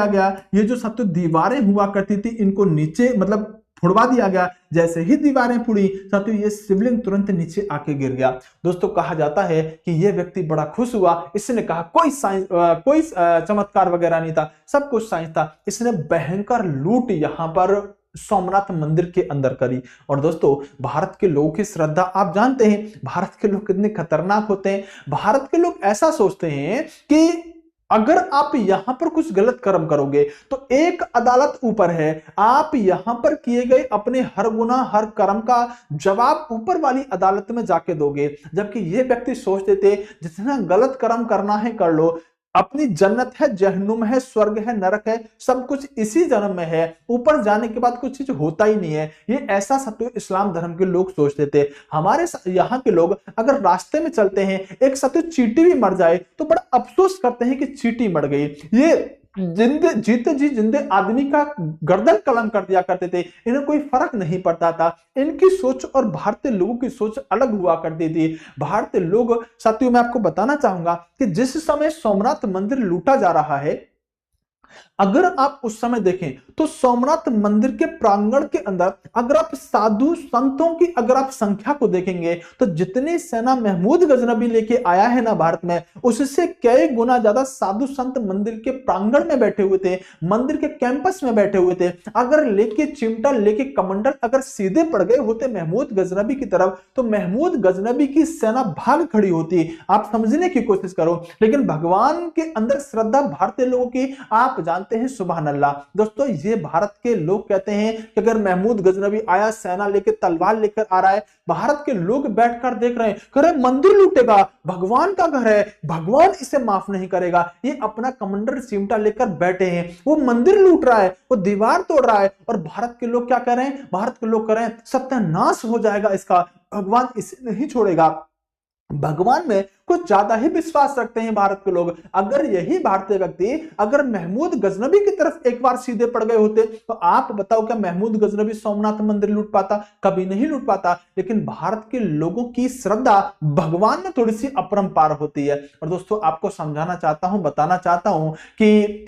गया। ये जो सत्यो दीवारें हुआ करती थी इनको नीचे मतलब फुड़वा दिया गया। जैसे ही दीवारें फुड़ी साथियों ये शिवलिंग तुरंत नीचे आके गिर गया। दोस्तों कहा जाता है कि ये व्यक्ति बड़ा खुश हुआ। इसने कहा कोई चमत्कार वगैरह नहीं था, सब कुछ साइंस था। इसने भयंकर लूट यहां पर सोमनाथ मंदिर के अंदर करी। और दोस्तों भारत के लोगों की श्रद्धा आप जानते हैं, भारत के लोग कितने खतरनाक होते हैं। भारत के लोग ऐसा सोचते हैं कि अगर आप यहां पर कुछ गलत कर्म करोगे तो एक अदालत ऊपर है, आप यहां पर किए गए अपने हर गुनाह हर कर्म का जवाब ऊपर वाली अदालत में जाके दोगे। जबकि ये व्यक्ति सोचते थे जितना गलत कर्म करना है कर लो, अपनी जन्नत है, जहन्नुम है, स्वर्ग है, नरक है, सब कुछ इसी जन्म में है, ऊपर जाने के बाद कुछ चीज होता ही नहीं है। ये ऐसा सत्य इस्लाम धर्म के लोग सोचते थे। हमारे यहाँ के लोग अगर रास्ते में चलते हैं एक सत्य चींटी भी मर जाए तो बड़ा अफसोस करते हैं कि चींटी मर गई। ये जिंदे आदमी का गर्दन कलम कर दिया करते थे, इन्हें कोई फर्क नहीं पड़ता था। इनकी सोच और भारतीय लोगों की सोच अलग हुआ करती थी। भारतीय लोग साथियों मैं आपको बताना चाहूंगा कि जिस समय सोमनाथ मंदिर लूटा जा रहा है, अगर आप उस समय देखें तो सोमनाथ मंदिर के प्रांगण के अंदर अगर आप साधु संतों की अगर आप संख्या को देखेंगे तो जितनी सेना महमूद गजनबी लेके आया है ना भारत में, उससे कई गुना ज्यादा साधु संत मंदिर के प्रांगण में बैठे हुए थे, मंदिर के कैंपस में बैठे हुए थे। अगर लेके चिमटा लेके कमंडल अगर सीधे पड़ गए होते महमूद गजनबी की तरफ तो महमूद गजनबी की सेना भाग खड़ी होती। आप समझने की कोशिश करो। लेकिन भगवान के अंदर श्रद्धा भारतीय लोगों की आप जानते हैं, सुभान अल्लाह। दोस्तों ये भारत के लोग कहते हैं कि अगर महमूद गजनवी आया, सेना लेकर, तलवार लेकर आ रहा है, भारत के लोग बैठकर देख रहे हैं, कह रहे मंदिर लूटेगा, भगवान का घर है, भगवान इसे माफ नहीं करेगा। ये अपना कमांडर चिमटा लेकर बैठे हैं, वो मंदिर लूट रहा है, वो दीवार तोड़ रहा है, और भारत के लोग क्या कर रहे हैं? भारत के लोग कह रहे हैं सत्यानाश हो जाएगा इसका, भगवान इसे नहीं छोड़ेगा। भगवान में कुछ ज्यादा ही विश्वास रखते हैं भारत के लोग। अगर यही भारतीय व्यक्ति अगर महमूद गजनवी की तरफ एक बार सीधे पड़ गए होते तो आप बताओ क्या महमूद गजनवी सोमनाथ मंदिर लूट पाता? कभी नहीं लूट पाता। लेकिन भारत के लोगों की श्रद्धा भगवान में थोड़ी सी अपरंपार होती है। और दोस्तों आपको समझाना चाहता हूं, बताना चाहता हूं कि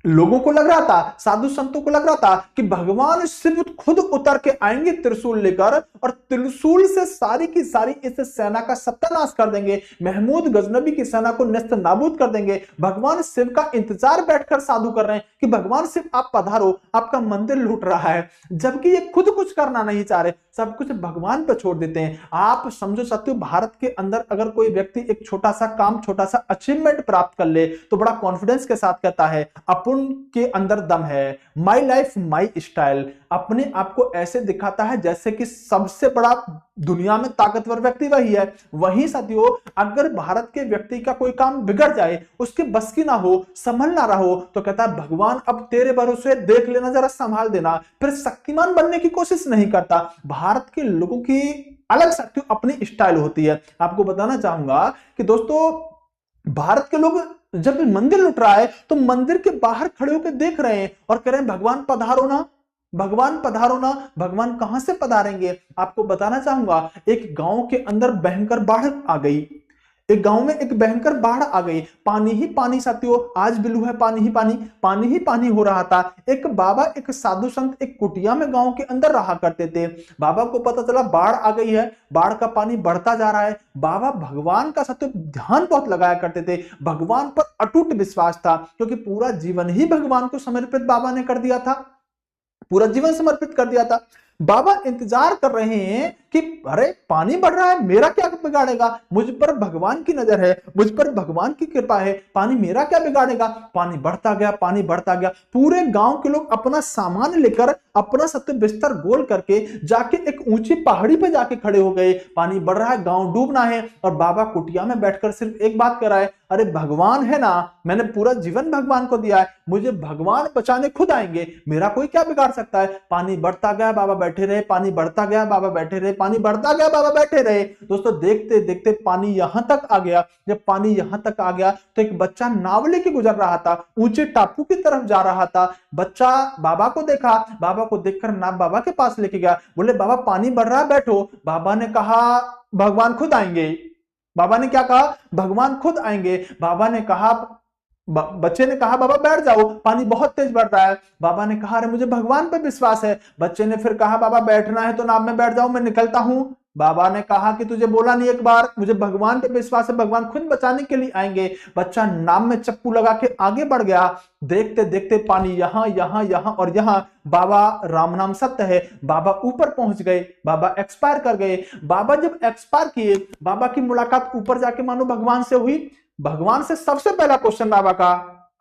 लोगों को लग रहा था, साधु संतों को लग रहा था कि भगवान शिव खुद उतर के आएंगे त्रिशूल लेकर और त्रिशूल से सारी की सारी इस सेना का सत्यानाश कर देंगे, महमूद गजनवी की सेना को नष्ट नाबूद कर देंगे। भगवान शिव का इंतजार बैठकर साधु कर रहे हैं कि भगवान शिव आप पधारो, आपका मंदिर लूट रहा है, जबकि ये खुद कुछ करना नहीं चाह रहे, सब कुछ भगवान पर छोड़ देते हैं। आप समझो साथियों, भारत के अंदर अगर कोई व्यक्ति एक छोटा सा काम, छोटा सा अचीवमेंट प्राप्त कर ले तो बड़ा कॉन्फिडेंस के साथ कहता है अपन के अंदर दम है, माई लाइफ माई स्टाइल, अपने आप को ऐसे दिखाता है जैसे कि सबसे बड़ा दुनिया में ताकतवर व्यक्ति वही है। वही साथियों अगर भारत के व्यक्ति का कोई काम बिगड़ जाए, उसके बस की ना हो, संभल ना रहो, तो कहता है भगवान अब तेरे भरोसे, देख लेना, जरा संभाल देना। फिर शक्तिमान बनने की कोशिश नहीं करता। भारत के लोगों की अलग साथियों अपनी स्टाइल होती है। आपको बताना चाहूंगा कि दोस्तों भारत के लोग जब मंदिर लुट रहा है तो मंदिर के बाहर खड़े होकर देख रहे हैं और कह रहे हैं भगवान पधारो ना, भगवान पधारो ना। भगवान कहां से पधारेंगे? आपको बताना चाहूंगा, एक गांव के अंदर भयंकर बाढ़ आ गई, एक गांव में एक भयंकर बाढ़ आ गई, पानी ही पानी साथियों, आज बिलू है पानी ही पानी, पानी ही पानी हो रहा था। एक बाबा, एक साधु संत एक कुटिया में गांव के अंदर रहा करते थे। बाबा को पता चला बाढ़ आ गई है, बाढ़ का पानी बढ़ता जा रहा है। बाबा भगवान का साथियों ध्यान बहुत लगाया करते थे, भगवान पर अटूट विश्वास था, क्योंकि पूरा जीवन ही भगवान को समर्पित बाबा ने कर दिया था, पूरा जीवन समर्पित कर दिया था। बाबा इंतजार कर रहे हैं कि अरे पानी बढ़ रहा है, मेरा क्या बिगाड़ेगा, मुझ पर भगवान की नजर है, मुझ पर भगवान की कृपा है, पानी मेरा क्या बिगाड़ेगा। पानी बढ़ता गया, पानी बढ़ता गया। पूरे गांव के लोग अपना सामान लेकर, अपना सत्य बिस्तर गोल करके जाके एक ऊंची पहाड़ी पे जाके खड़े हो गए। पानी बढ़ रहा है, गांव डूबना है, और बाबा कुटिया में बैठकर सिर्फ एक बात कर रहा है, अरे भगवान है ना, मैंने पूरा जीवन भगवान को दिया है, मुझे भगवान बचाने खुद आएंगे, मेरा कोई क्या बिगाड़ सकता है। पानी बढ़ता गया, बाबा बैठे रहे, पानी बढ़ता गया, बाबा बैठे रहे, पानी बढ़ता गया, बाबा बैठे रहे। दोस्तों देखते देखते पानी यहां तक आ गया। जब पानी यहां तक आ गया तो एक बच्चा नाव लेके गुजर रहा था, ऊंचे टापू की तरफ जा रहा था। बच्चा बाबा को देखा, बाबा को देखकर नाव बाबा के पास लेके गया, बोले बाबा पानी बढ़ रहा है, बैठो। बाबा ने कहा भगवान खुद आएंगे। बाबा ने क्या कहा? भगवान खुद आएंगे। बाबा ने कहा, बच्चे ने कहा बाबा बैठ जाओ, पानी बहुत तेज बढ़ रहा है। बाबा ने कहा अरे मुझे भगवान पे विश्वास है। बच्चे ने फिर कहा बाबा बैठना है तो नाव में बैठ जाओ, मैं निकलता हूं। बाबा ने कहा कि तुझे बोला नहीं एक बार, मुझे भगवान पे विश्वास है, भगवान खुद बचाने के लिए आएंगे। बच्चा नाव में चप्पू लगा के आगे बढ़ गया। देखते देखते पानी यहां यहां यहां और यहां, बाबा राम नाम सत्य है, बाबा ऊपर पहुंच गए, बाबा एक्सपायर कर गए। बाबा जब एक्सपायर किए, बाबा की मुलाकात ऊपर जाके मानो भगवान से हुई। भगवान से सबसे पहला क्वेश्चन बाबा का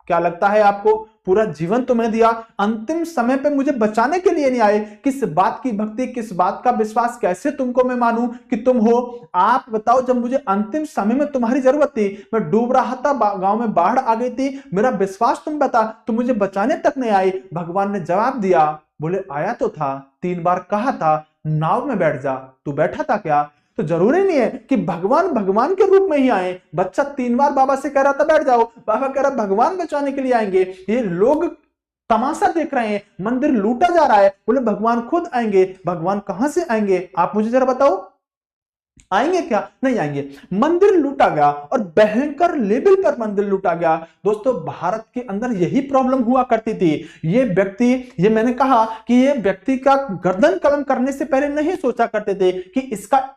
क्या लगता है आपको? पूरा जीवन तुम्हें दिया, अंतिम समय पे मुझे बचाने के लिए नहीं आए, किस बात की भक्ति, किस बात का विश्वास, कैसे तुमको मैं मानूं कि तुम हो? आप बताओ, जब मुझे अंतिम समय में तुम्हारी जरूरत थी, मैं डूब रहा था, गांव में बाढ़ आ गई थी, मेरा विश्वास तुम बता, तुम मुझे बचाने तक नहीं आए। भगवान ने जवाब दिया, बोले आया तो था, 3 बार कहा था नाव में बैठ जा, तू बैठा था क्या? तो जरूरी नहीं है कि भगवान भगवान के रूप में ही आए। बच्चा 3 बार बाबा से कह रहा था बैठ जाओ, बाबा कह रहा भगवान बचाने के लिए आएंगे। ये लोग तमाशा देख रहे हैं, मंदिर लूटा जा रहा है, बोले भगवान खुद आएंगे। भगवान कहां से आएंगे आप मुझे जरा बताओ, आएंगे क्या? नहीं आएंगे। मंदिर लूटा गया और भयंकर लेवल पर मंदिर लूटा गया। दोस्तों भारत के अंदर यही प्रॉब्लम हुआ करती थी। ये व्यक्ति, ये मैंने कहा कि ये व्यक्ति का गर्दन कलम करने से पहले नहीं सोचा करते थे कि इसका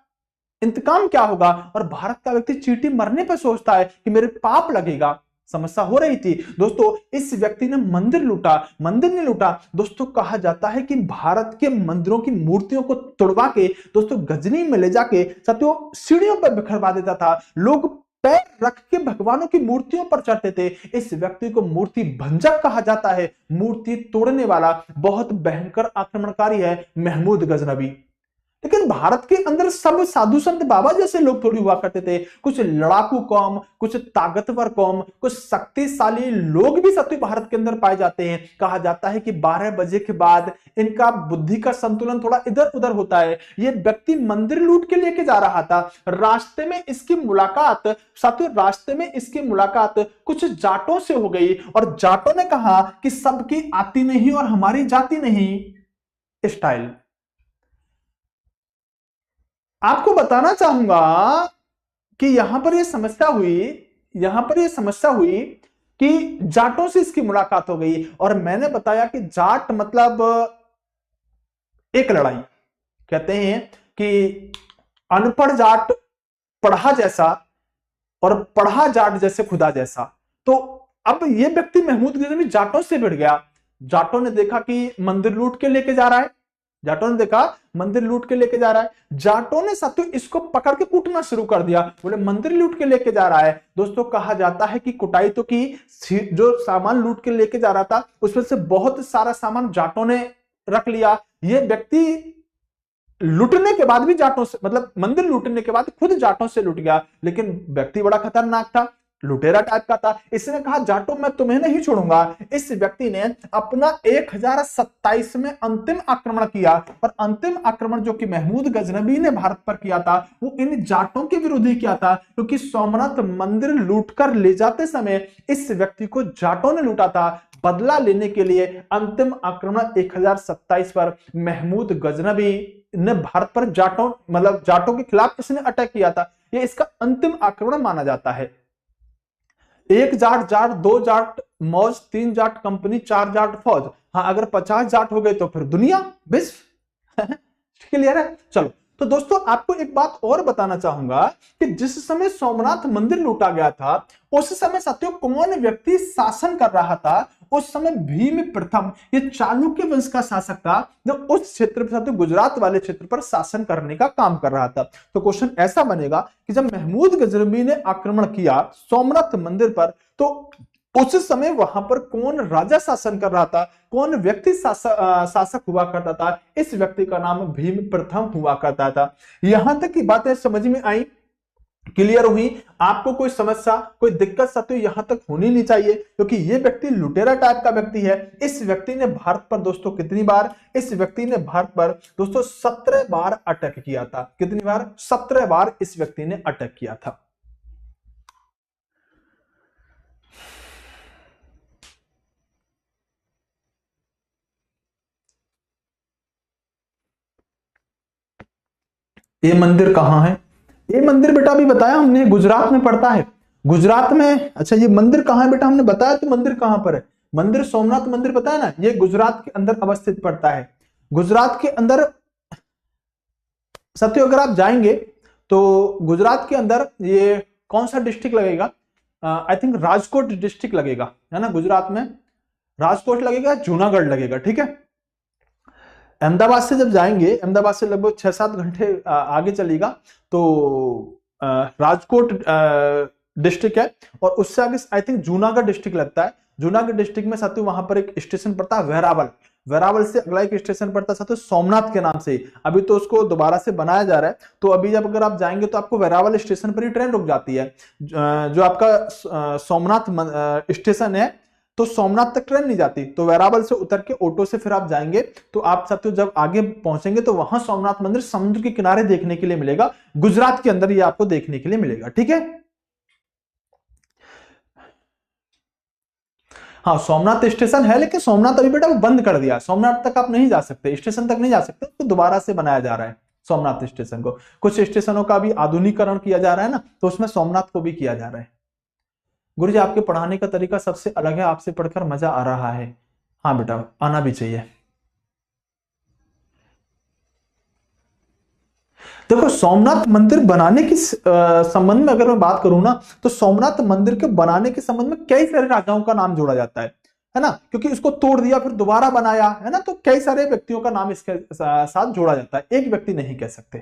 इंतकाम क्या होगा, और भारत का व्यक्ति चींटी मरने पर सोचता है कि मेरे पाप लगेगा। समस्या हो रही थी। दोस्तों इस व्यक्ति ने मंदिर लूटा, मंदिर नहीं लूटा। दोस्तों कहा जाता है कि भारत के मंदिरों की मूर्तियों को तोड़वा के दोस्तों गजनी में ले जाके साथियों सीढ़ियों पर बिखरवा देता था। लोग पैर रख के भगवानों की मूर्तियों पर चढ़ते थे। इस व्यक्ति को मूर्ति भंजक कहा जाता है, मूर्ति तोड़ने वाला, बहुत भयंकर आक्रमणकारी है महमूद गजनबी। लेकिन भारत के अंदर सब साधु संत बाबा जैसे लोग थोड़ी हुआ करते थे। कुछ लड़ाकू कौम, कुछ ताकतवर कौम, कुछ शक्तिशाली लोग भी सत्य भारत के अंदर पाए जाते हैं। कहा जाता है कि 12 बजे के बाद इनका बुद्धि का संतुलन थोड़ा इधर उधर होता है। ये व्यक्ति मंदिर लूट के लेके जा रहा था, रास्ते में इसकी मुलाकात, साथियों रास्ते में इसकी मुलाकात कुछ जाटों से हो गई और जाटों ने कहा कि सबकी आती नहीं और हमारी जाति नहीं स्टाइल। आपको बताना चाहूंगा कि यहां पर यह समस्या हुई कि जाटों से इसकी मुलाकात हो गई। और मैंने बताया कि जाट मतलब एक लड़ाई, कहते हैं कि अनपढ़ जाट पढ़ा जैसा और पढ़ा जाट जैसे खुदा जैसा। तो अब यह व्यक्ति महमूद गजनबी जाटों से भिड़ गया। जाटों ने देखा कि मंदिर लूट के लेके जा रहा है, जाटों ने साथियों इसको पकड़ के कूटना शुरू कर दिया। बोले मंदिर लूट के लेके जा रहा है। दोस्तों कहा जाता है कि कुटाई तो की, जो सामान लूट के लेके जा रहा था उसमें से बहुत सारा सामान जाटों ने रख लिया। ये व्यक्ति लूटने के बाद भी जाटों से, मतलब मंदिर लूटने के बाद खुद जाटों से लूट गया। लेकिन व्यक्ति बड़ा खतरनाक था, लुटेरा टाइप का था। इसने कहा जाटो मैं तुम्हें नहीं छोड़ूंगा। इस व्यक्ति ने अपना 1027 में अंतिम आक्रमण किया और अंतिम आक्रमण जो कि महमूद गजनबी ने भारत पर किया था वो इन जाटों के विरुद्ध ही किया था, क्योंकि सोमनाथ मंदिर लूटकर ले जाते समय इस व्यक्ति को जाटों ने लूटा था। बदला लेने के लिए अंतिम आक्रमण 1027 पर महमूद गजनबी ने भारत पर जाटों, मतलब जाटों के खिलाफ इसने अटैक किया था। यह इसका अंतिम आक्रमण माना जाता है। 1 जाट जाट, 2 जाट मौज, 3 जाट कंपनी, 4 जाट फौज। हाँ अगर 50 जाट हो गए तो फिर दुनिया विश्व। क्लियर है। चलो तो दोस्तों आपको एक बात और बताना चाहूंगा कि जिस समय सोमनाथ मंदिर लूटा गया था उस समय साथियों कौन व्यक्ति शासन कर रहा था? उस समय भीम प्रथम, ये चालुक्य वंश का शासक था जो उस क्षेत्र पर, साथियों गुजरात वाले क्षेत्र पर शासन करने का काम कर रहा था। तो क्वेश्चन ऐसा बनेगा कि जब महमूद गजनबी ने आक्रमण किया सोमनाथ मंदिर पर तो उस समय वहां पर कौन राजा शासन कर रहा था, कौन व्यक्ति शासक हुआ करता था? इस व्यक्ति का नाम भीम प्रथम हुआ करता था। यहां तक की बातें समझ में आई, क्लियर हुई? आपको कोई समस्या, कोई दिक्कत साथियों यहां तक होनी नहीं चाहिए, क्योंकि ये व्यक्ति लुटेरा टाइप का व्यक्ति है। इस व्यक्ति ने भारत पर दोस्तों कितनी बार, इस व्यक्ति ने भारत पर दोस्तों 17 बार अटैक किया था। कितनी बार? 17 बार इस व्यक्ति ने अटैक किया था। ये मंदिर कहां है? ये मंदिर बेटा अभी बताया हमने गुजरात में पड़ता है, गुजरात में। अच्छा ये मंदिर कहां है बेटा? हमने बताया तो मंदिर कहां पर है? मंदिर सोमनाथ मंदिर बताया ना, ये गुजरात के अंदर अवस्थित पड़ता है। गुजरात के अंदर साथियों अगर आप जाएंगे तो गुजरात के अंदर ये कौन सा डिस्ट्रिक्ट लगेगा? आई थिंक राजकोट डिस्ट्रिक्ट लगेगा, है ना। गुजरात में राजकोट लगेगा, जूनागढ़ लगेगा, ठीक है। अहमदाबाद से जब जाएंगे, अहमदाबाद से लगभग 6-7 घंटे आगे चलेगा तो राजकोट डिस्ट्रिक्ट है और उससे आगे आई थिंक जूनागढ़ डिस्ट्रिक्ट लगता है। जूनागढ़ डिस्ट्रिक्ट में साथियों वहां पर एक स्टेशन पड़ता है वेरावल, वेरावल से अगला एक स्टेशन पड़ता है साथियों सोमनाथ के नाम से। अभी तो उसको दोबारा से बनाया जा रहा है, तो अभी जब अगर आप जाएंगे तो आपको वेरावल स्टेशन पर ही ट्रेन रुक जाती है। जो आपका सोमनाथ स्टेशन है तो सोमनाथ तक ट्रेन नहीं जाती, तो वेरावल से उतर के ऑटो से फिर आप जाएंगे तो आप साथियों जब आगे पहुंचेंगे तो वहां सोमनाथ मंदिर समुद्र के किनारे देखने के लिए मिलेगा। गुजरात के अंदर ये आपको देखने के लिए मिलेगा, ठीक है। हाँ सोमनाथ स्टेशन है, लेकिन सोमनाथ अभी बेटा वो बंद कर दिया, सोमनाथ तक आप नहीं जा सकते, स्टेशन तक नहीं जा सकते, तो दोबारा से बनाया जा रहा है सोमनाथ स्टेशन को। कुछ स्टेशनों का भी आधुनिकीकरण किया जा रहा है ना, तो उसमें सोमनाथ को भी किया जा रहा है। गुरुजी आपके पढ़ाने का तरीका सबसे अलग है, आपसे पढ़कर मजा आ रहा है। हाँ बेटा आना भी चाहिए। देखो सोमनाथ मंदिर बनाने की संबंध में अगर मैं बात करूं ना, तो सोमनाथ मंदिर के बनाने के संबंध में कई सारे राजाओं का नाम जोड़ा जाता है ना, क्योंकि इसको तोड़ दिया फिर दोबारा बनाया, है ना, तो कई सारे व्यक्तियों का नाम इसके साथ जोड़ा जाता है, एक व्यक्ति नहीं कह सकते।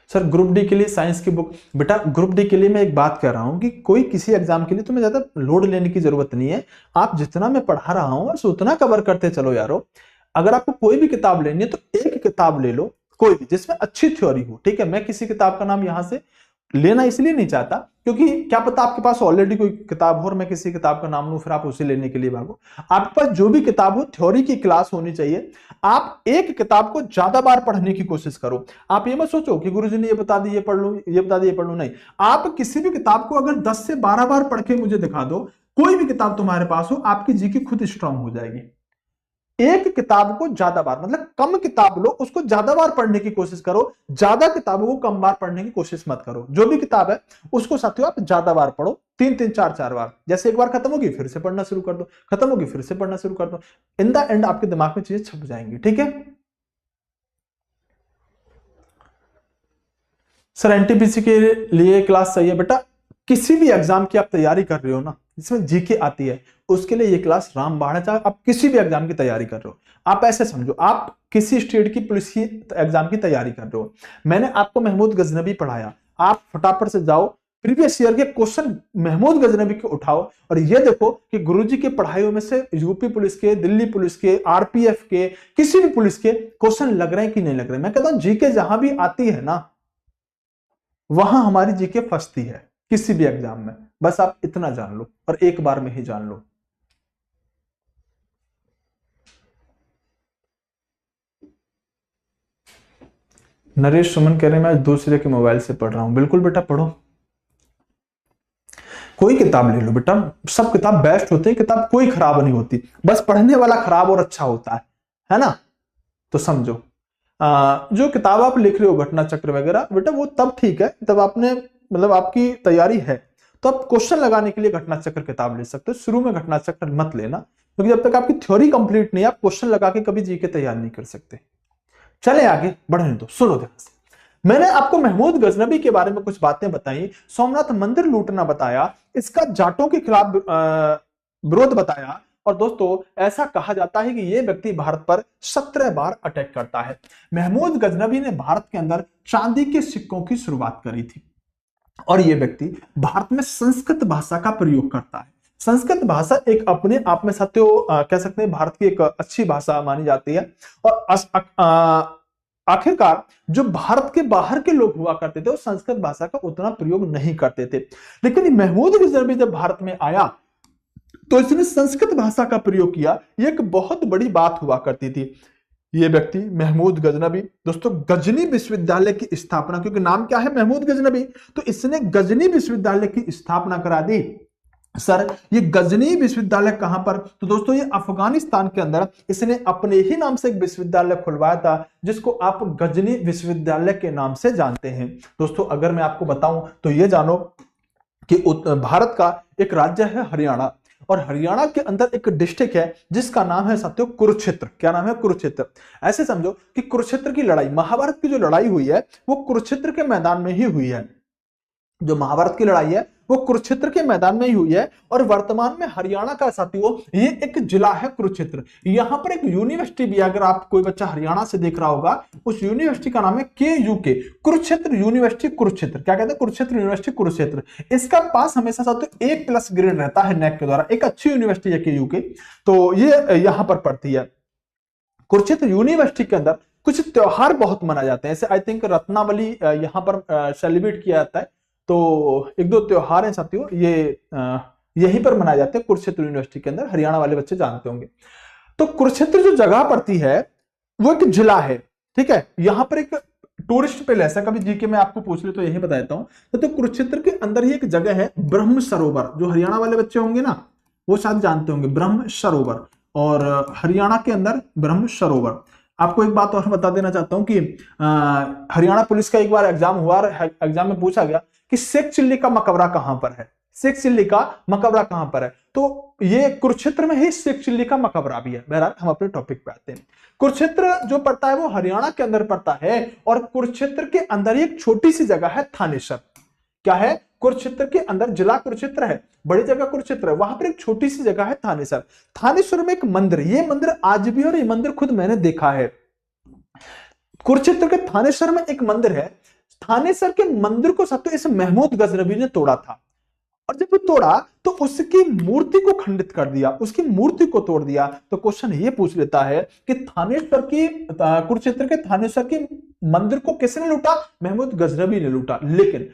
सर ग्रुप डी के लिए साइंस की बुक, बेटा ग्रुप डी के लिए मैं एक बात कह रहा हूं कि कोई किसी एग्जाम के लिए तुम्हें ज्यादा लोड लेने की जरूरत नहीं है। आप जितना मैं पढ़ा रहा हूं बस उतना कवर करते चलो यारो। अगर आपको कोई भी किताब लेनी है तो एक किताब ले लो, कोई भी जिसमें अच्छी थ्योरी हो, ठीक है। मैं किसी किताब का नाम यहां से लेना इसलिए नहीं चाहता क्योंकि क्या पता आपके पास ऑलरेडी कोई किताब हो और मैं किसी किताब का नाम लूं फिर आप उसे लेने के लिए भागो। आपके पास जो भी किताब हो, थ्योरी की क्लास होनी चाहिए। आप एक किताब को ज्यादा बार पढ़ने की कोशिश करो। आप ये मत सोचो कि गुरुजी ने ये बता दी ये पढ़ लूं, ये बता दी ये पढ़ लूं, नहीं। आप किसी भी किताब को अगर 10 से 12 बार पढ़ के मुझे दिखा दो, कोई भी किताब तुम्हारे पास हो, आपकी जीके खुद स्ट्रांग हो जाएगी। एक किताब को ज्यादा बार, मतलब कम किताब लो उसको ज्यादा बार पढ़ने की कोशिश करो, ज्यादा किताबों को कम बार पढ़ने की कोशिश मत करो। जो भी किताब है उसको साथियों आप ज्यादा बार पढ़ो, 3-3 4-4 बार। जैसे एक बार खत्म होगी फिर से पढ़ना शुरू कर दो, खत्म होगी फिर से पढ़ना शुरू कर दो। इन द एंड आपके दिमाग में चीजें छप जाएंगी, ठीक है। सर एनटीपीसी के लिए क्लास सही है बेटा, किसी भी एग्जाम की आप तैयारी कर रहे हो ना जिसमें जीके आती है उसके लिए ये क्लास रामबाण है। चाहे आप किसी भी एग्जाम की तैयारी कर रहे हो, आप ऐसे समझो आप किसी स्टेट की पुलिस की एग्जाम की तैयारी कर रहे हो, मैंने आपको महमूद गजनबी पढ़ाया, आप फटाफट से जाओ प्रीवियस ईयर के क्वेश्चन महमूद गजनबी के उठाओ और ये देखो कि गुरुजी के पढ़ाइयों में से यूपी पुलिस के, दिल्ली पुलिस के, आरपीएफ के, किसी भी पुलिस के क्वेश्चन लग रहे हैं कि नहीं लग रहे हैं। मैं कहता हूं जीके जहां भी आती है ना वहां हमारी जीके फंसती है किसी भी एग्जाम में। बस आप इतना जान लो और एक बार में ही जान लो। नरेश सुमन कह रहे हैं मैं दूसरे के मोबाइल से पढ़ रहा हूं। बिल्कुल बेटा पढ़ो, कोई किताब ले लो बेटा, सब किताब बेस्ट होती है, किताब कोई खराब नहीं होती, बस पढ़ने वाला खराब और अच्छा होता है ना। तो समझो जो किताब आप लिख रहे हो घटना चक्र वगैरह बेटा वो तब ठीक है तब आपने मतलब आपकी तैयारी है तो आप क्वेश्चन लगाने के लिए घटना चक्र किताब ले सकते हो। शुरू में घटना चक्र मत लेना क्योंकि जब तक आपकी थ्योरी कंप्लीट नहीं है आप क्वेश्चन लगा के कभी जीके तैयार नहीं कर सकते। चले आगे बढ़ने दो, सुनो ध्यान से। मैंने आपको महमूद गजनबी के बारे में कुछ बातें बताई, सोमनाथ मंदिर लूटना बताया, इसका जाटों के खिलाफ विरोध बताया और दोस्तों ऐसा कहा जाता है कि यह व्यक्ति भारत पर 17 बार अटैक करता है। महमूद गजनबी ने भारत के अंदर चांदी के सिक्कों की शुरुआत करी थी और यह व्यक्ति भारत में संस्कृत भाषा का प्रयोग करता है। संस्कृत भाषा एक अपने आप में साथियों कह सकते हैं भारत की एक अच्छी भाषा मानी जाती है और आखिरकार जो भारत के बाहर के लोग हुआ करते थे वो संस्कृत भाषा का उतना प्रयोग नहीं करते थे, लेकिन महमूद गजनबी जब भारत में आया तो इसने संस्कृत भाषा का प्रयोग किया। ये एक बहुत बड़ी बात हुआ करती थी। ये व्यक्ति महमूद गजनबी दोस्तों गजनी विश्वविद्यालय की स्थापना, क्योंकि नाम क्या है महमूद गजनबी, तो इसने गजनी विश्वविद्यालय की स्थापना करा दी। सर ये गजनी विश्वविद्यालय कहां पर, तो दोस्तों ये अफगानिस्तान के अंदर इसने अपने ही नाम से एक विश्वविद्यालय खुलवाया था जिसको आप गजनी विश्वविद्यालय के नाम से जानते हैं। दोस्तों अगर मैं आपको बताऊं तो ये जानो कि भारत का एक राज्य है हरियाणा और हरियाणा के अंदर एक डिस्ट्रिक्ट है जिसका नाम है साथियों कुरुक्षेत्र। क्या नाम है? कुरुक्षेत्र। ऐसे समझो कि कुरुक्षेत्र की लड़ाई, महाभारत की जो लड़ाई हुई है वो कुरुक्षेत्र के मैदान में ही हुई है। जो महाभारत की लड़ाई है वो कुरुक्षेत्र के मैदान में ही हुई है और वर्तमान में हरियाणा का साथियों ये एक जिला है कुरुक्षेत्र। यहां पर एक यूनिवर्सिटी भी, अगर आप कोई बच्चा हरियाणा से देख रहा होगा, उस यूनिवर्सिटी का नाम है KUK, कुरुक्षेत्र यूनिवर्सिटी कुरुक्षेत्र। क्या कहते हैं? कुरुक्षेत्र यूनिवर्सिटी कुरुक्षेत्र। इसका पास हमेशा साथियों A+ ग्रेड रहता है NAC के द्वारा। एक अच्छी यूनिवर्सिटी है KUK, तो ये यहां पर पढ़ती है। कुरुक्षेत्र यूनिवर्सिटी के अंदर कुछ त्योहार बहुत मनाए जाते हैं, ऐसे आई थिंक रत्नावली यहां पर सेलिब्रेट किया जाता है। तो 1-2 त्योहार हैं साथियों ये यहीं पर मनाए जाते हैं कुरुक्षेत्र यूनिवर्सिटी के अंदर, हरियाणा वाले बच्चे जानते होंगे। तो कुरुक्षेत्र जो जगह पड़ती है वो एक जिला है, ठीक है। यहां पर एक टूरिस्ट प्लेस है, कभी जीके में आपको पूछ ले तो यही बता देता हूं। तो कुरुक्षेत्र के अंदर ही एक जगह है ब्रह्म सरोवर, जो हरियाणा वाले बच्चे होंगे ना वो शायद जानते होंगे ब्रह्म सरोवर, और हरियाणा के अंदर ब्रह्म सरोवर। आपको एक बात और बता देना चाहता हूं कि हरियाणा पुलिस का एक बार एग्जाम हुआ और एग्जाम में पूछा गया कि शेख चिल्ली का मकबरा कहां पर है, शेख चिल्ली का मकबरा कहां पर है, तो ये कुरुक्षेत्र में ही शेख चिल्ली का मकबरा भी है। बहरहाल हम अपने टॉपिक पे आते हैं। कुरुक्षेत्र जो पड़ता है वो हरियाणा के अंदर पड़ता है और कुरुक्षेत्र के अंदर एक छोटी सी जगह है थानेसर। क्या है? कुरुक्षेत्र के अंदर जिला कुरुक्षेत्र है, बड़ी जगह कुरुक्षेत्र है, वहां पर एक छोटी सी जगह है थानेसर। थानेसर में एक मंदिर, ये मंदिर आज भी, और ये मंदिर खुद मैंने देखा है। कुरुक्षेत्र के थानेसर में एक मंदिर है थानेसर के मंदिर को साथियों इस महमूद गजनबी ने तोड़ा था, और जब वो तोड़ा तो उसकी मूर्ति को खंडित कर दिया, उसकी मूर्ति को तोड़ दिया। तो क्वेश्चन ये पूछ लेता है कि थानेश्वर की कुरुक्षेत्र के थानेश्वर के मंदिर को किसने लूटा? महमूद गजनबी ने लूटा। लेकिन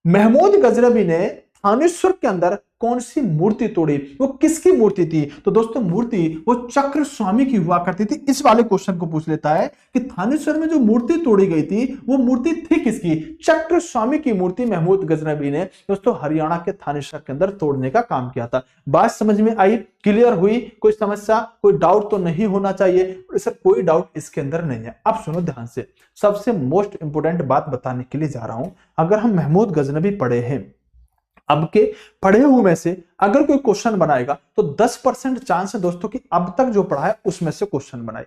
महमूद गजनबी ने थानेश्वर के अंदर कौन सी मूर्ति तोड़ी? वो किसकी मूर्ति थी? तो दोस्तों मूर्ति वो चक्र स्वामी की हुआ करती थी। इस वाले क्वेश्चन को पूछ लेता है कि थानेश्वर में जो मूर्ति तोड़ी गई थी वो मूर्ति थी किसकी? चक्र स्वामी की मूर्ति महमूद गजनबी ने दोस्तों हरियाणा के थानेश्वर के अंदर तोड़ने का काम किया था। बात समझ में आई? क्लियर हुई? कोई समस्या, कोई डाउट तो नहीं होना चाहिए सर? कोई डाउट इसके अंदर नहीं है। अब सुनो ध्यान से, सबसे मोस्ट इंपोर्टेंट बात बताने के लिए जा रहा हूं। अगर हम महमूद गजनबी पढ़े हैं, अब के पढ़े हुए में से अगर कोई क्वेश्चन बनाएगा तो 10% चांस है दोस्तों कि अब तक जो पढ़ा है उसमें से क्वेश्चन बनाए।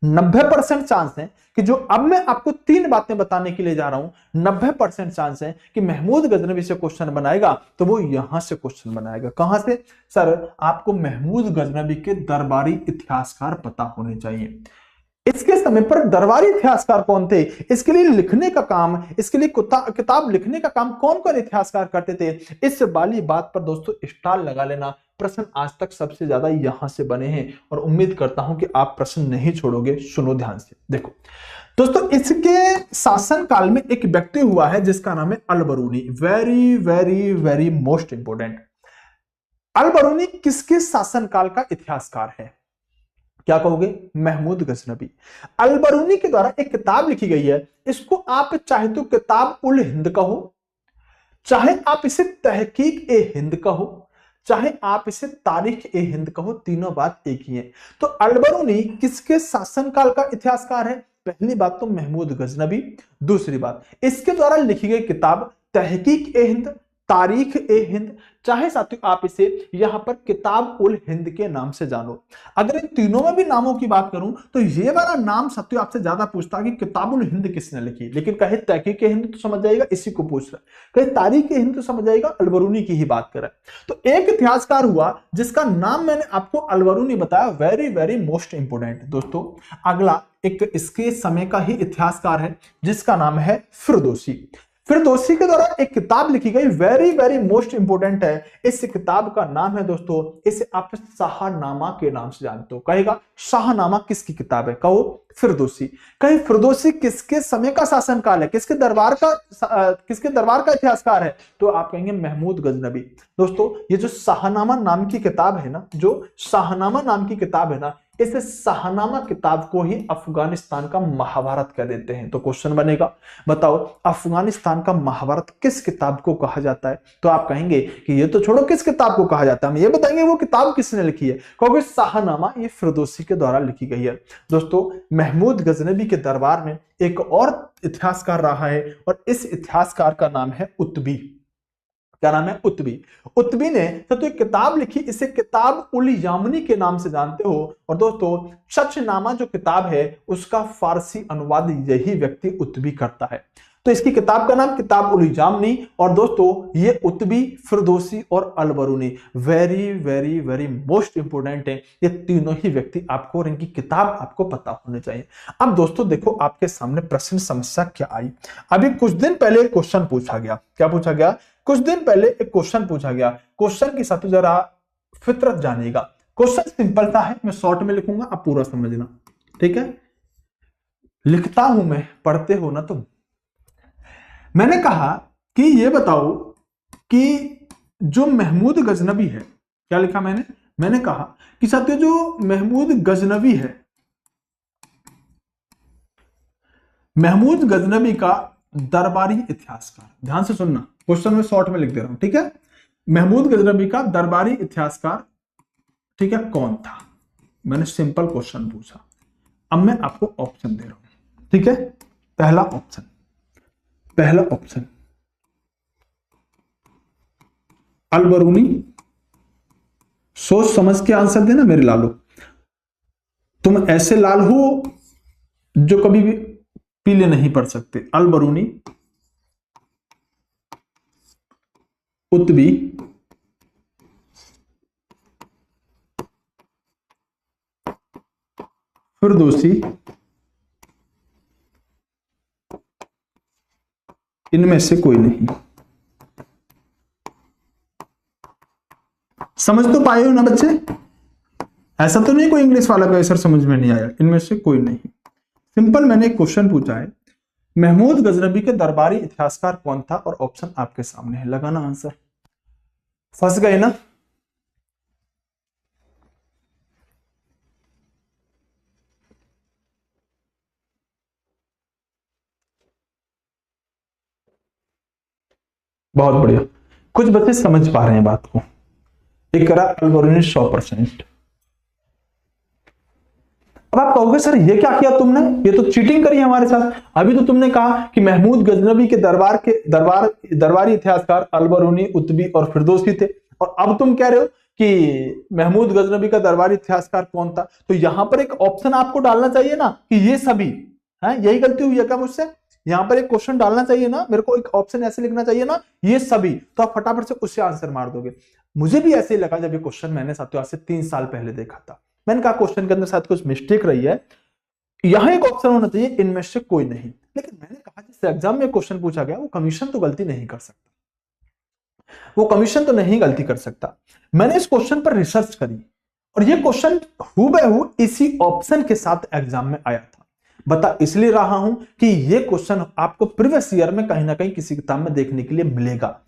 90% चांस है कि जो अब मैं आपको 3 बातें बताने के लिए जा रहा हूं, 90% चांस है कि महमूद गजनबी से क्वेश्चन बनाएगा तो वो यहां से क्वेश्चन बनाएगा। कहां से? सर आपको महमूद गजनबी के दरबारी इतिहासकार पता होने चाहिए। इसके समय पर दरबारी इतिहासकार कौन थे? इसके लिए लिखने का काम, इसके लिए किताब लिखने का काम कौन कौन इतिहासकार करते थे? इस वाली बात पर दोस्तों स्टार लगा लेना। प्रश्न आज तक सबसे ज्यादा यहां से बने हैं और उम्मीद करता हूं कि आप प्रश्न नहीं छोड़ोगे। सुनो ध्यान से, देखो दोस्तों, इसके शासन काल में एक व्यक्ति हुआ है जिसका नाम है Al-Biruni. Very very very most important. Al-Biruni किसके शासनकाल का इतिहासकार है? क्या कहोगे? महमूद गजनबी। अलबरूनी के द्वारा एक किताब लिखी गई है, इसको आप चाहे तो किताब उल हिंद कहो, चाहे आप इसे तहकीक ए हिंद कहो, चाहे आप इसे तारीख ए हिंद कहो, तीनों बात एक ही है। तो अलबरूनी किसके शासनकाल का इतिहासकार है? पहली बात तो महमूद गजनबी। दूसरी बात, इसके द्वारा लिखी गई किताब तहकीक ए हिंद, तारीख ए हिंद, चाहे साथियों आप इसे यहां पर किताब उल हिंद के नाम से जानो। अगर इन तीनों में भी नामों की बात करूं तो ये वाला नाम साथियों आपसे ज्यादा पूछता कि किताब उल हिंद किसने लिखी, लेकिन कहे तहकीक ए हिंद तो समझ जाएगा इसी को पूछ रहा है, कहे तारीख ए हिंद तो समझ जाएगा अलबरूनी की ही बात कर रहा है। तो एक इतिहासकार हुआ जिसका नाम मैंने आपको अलबरूनी बताया। वेरी वेरी मोस्ट इंपोर्टेंट दोस्तों। अगला एक इसके समय का ही इतिहासकार है जिसका नाम है फिरदौसी। फिरदौसी के द्वारा एक किताब लिखी गई, वेरी वेरी मोस्ट इंपोर्टेंट है। इस किताब का नाम है दोस्तों, इसे आप शाहनामा के नाम से जानते हो। कहेगा शाहनामा किसकी किताब है? कहो फिरदौसी। कहे फिरदौसी किसके समय का शासनकाल है, किसके दरबार का इतिहासकार है? तो आप कहेंगे महमूद गजनबी। दोस्तों ये जो शाहनामा नाम की किताब है ना, जो शाहनामा नाम की किताब है ना, इस शाहनामा किताब को ही अफगानिस्तान का महाभारत कह देते हैं। तो क्वेश्चन बनेगा, बताओ अफगानिस्तान का महाभारत किस किताब को कहा जाता है? तो आप कहेंगे कि ये तो छोड़ो, किस किताब को कहा जाता है, हम ये बताएंगे वो किताब किसने लिखी है। कहोगे शाहनामा, ये फिरदौसी के द्वारा लिखी गई है। दोस्तों महमूद गजनबी के दरबार में एक और इतिहासकार रहा है और इस इतिहासकार का नाम है उत्बी। क्या नाम है? उत्बी। उत्बी ने तो एक किताब लिखी, इसे किताब उल यामनी के नाम से जानते हो। और दोस्तों शचनामा जो किताब है उसका फारसी अनुवाद यही व्यक्ति उत्बी करता है। तो इसकी किताब का नाम किताब उल यामनी। और दोस्तों ये उत्बी, फिरदौसी और Al-Biruni very very very most important है। ये तीनों ही व्यक्ति आपको और इनकी किताब आपको पता होनी चाहिए। अब दोस्तों देखो आपके सामने प्रश्न समस्या क्या आई। अभी कुछ दिन पहले एक क्वेश्चन पूछा गया। क्या पूछा गया? कुछ दिन पहले एक क्वेश्चन पूछा गया। क्वेश्चन की साथ जरा फितरत जानिएगा। क्वेश्चन सिंपल सा है, मैं शॉर्ट में लिखूंगा, आप पूरा समझना, ठीक है? लिखता हूं मैं, पढ़ते हो ना तुम। मैंने कहा कि ये बताओ कि जो महमूद गजनबी है, क्या लिखा मैंने कहा कि साथियों जो महमूद गजनबी है, महमूद गजनबी का दरबारी इतिहासकार, ध्यान से सुनना, क्वेश्चन में शॉर्ट में लिख दे रहा हूं, ठीक है? महमूद गजनबी का दरबारी इतिहासकार, ठीक है, कौन था? मैंने सिंपल क्वेश्चन पूछा। अब मैं आपको ऑप्शन दे रहा हूं, ठीक है? पहला ऑप्शन अलबरूनी। सोच समझ के आंसर देना मेरे लालो। तुम ऐसे लाल हो जो कभी भी पीले नहीं पड़ सकते। अलबरूनी, उत्बी, फिरदौसी, इनमें से कोई नहीं। समझ तो पाए हो ना बच्चे? ऐसा तो नहीं कोई इंग्लिश वाला का सर समझ में नहीं आया, इनमें से कोई नहीं। सिंपल मैंने एक क्वेश्चन पूछा है, महमूद गजनबी के दरबारी इतिहासकार कौन था, और ऑप्शन आपके सामने है, लगाना आंसर। फंस गए ना? बहुत बढ़िया, कुछ बच्चे समझ पा रहे हैं बात को। एक करा अल्बोरिनी 100%। अब आप कहोगे सर ये क्या किया तुमने, ये तो चीटिंग करी हमारे साथ। अभी तो तुमने कहा कि महमूद गजनबी के दरबारी इतिहासकार अल्बरूनी, उतबी और फिरदौसी थे, और अब तुम कह रहे हो कि महमूद गजनबी का दरबारी इतिहासकार कौन था। तो यहां पर एक ऑप्शन आपको डालना चाहिए ना कि ये सभी है। यही गलती हुई है क्या मुझसे? यहां पर एक क्वेश्चन डालना चाहिए ना, मेरे को एक ऑप्शन ऐसे लिखना चाहिए ना, ये सभी, तो आप फटाफट से उससे आंसर मार दोगे। मुझे भी ऐसे ही लगा जब ये क्वेश्चन मैंने साथियों आज से 3 साल पहले देखा था। मैंने कहा क्वेश्चन के अंदर शायद कुछ मिस्टेक रही है, यहां एक ऑप्शन होना चाहिए इनमें से कोई नहीं। लेकिन मैंने कहा जिस एग्जाम में क्वेश्चन पूछा गया वो कमीशन तो गलती नहीं कर सकता, वो कमीशन तो नहीं गलती कर सकता। मैंने इस क्वेश्चन पर रिसर्च करी और ये क्वेश्चन हूबहू इसी ऑप्शन के साथ एग्जाम में आया था। बता इसलिए रहा हूं कि ये क्वेश्चन आपको प्रीवियस ईयर में कहीं ना कहीं किसी किताब में देखने के लिए मिलेगा,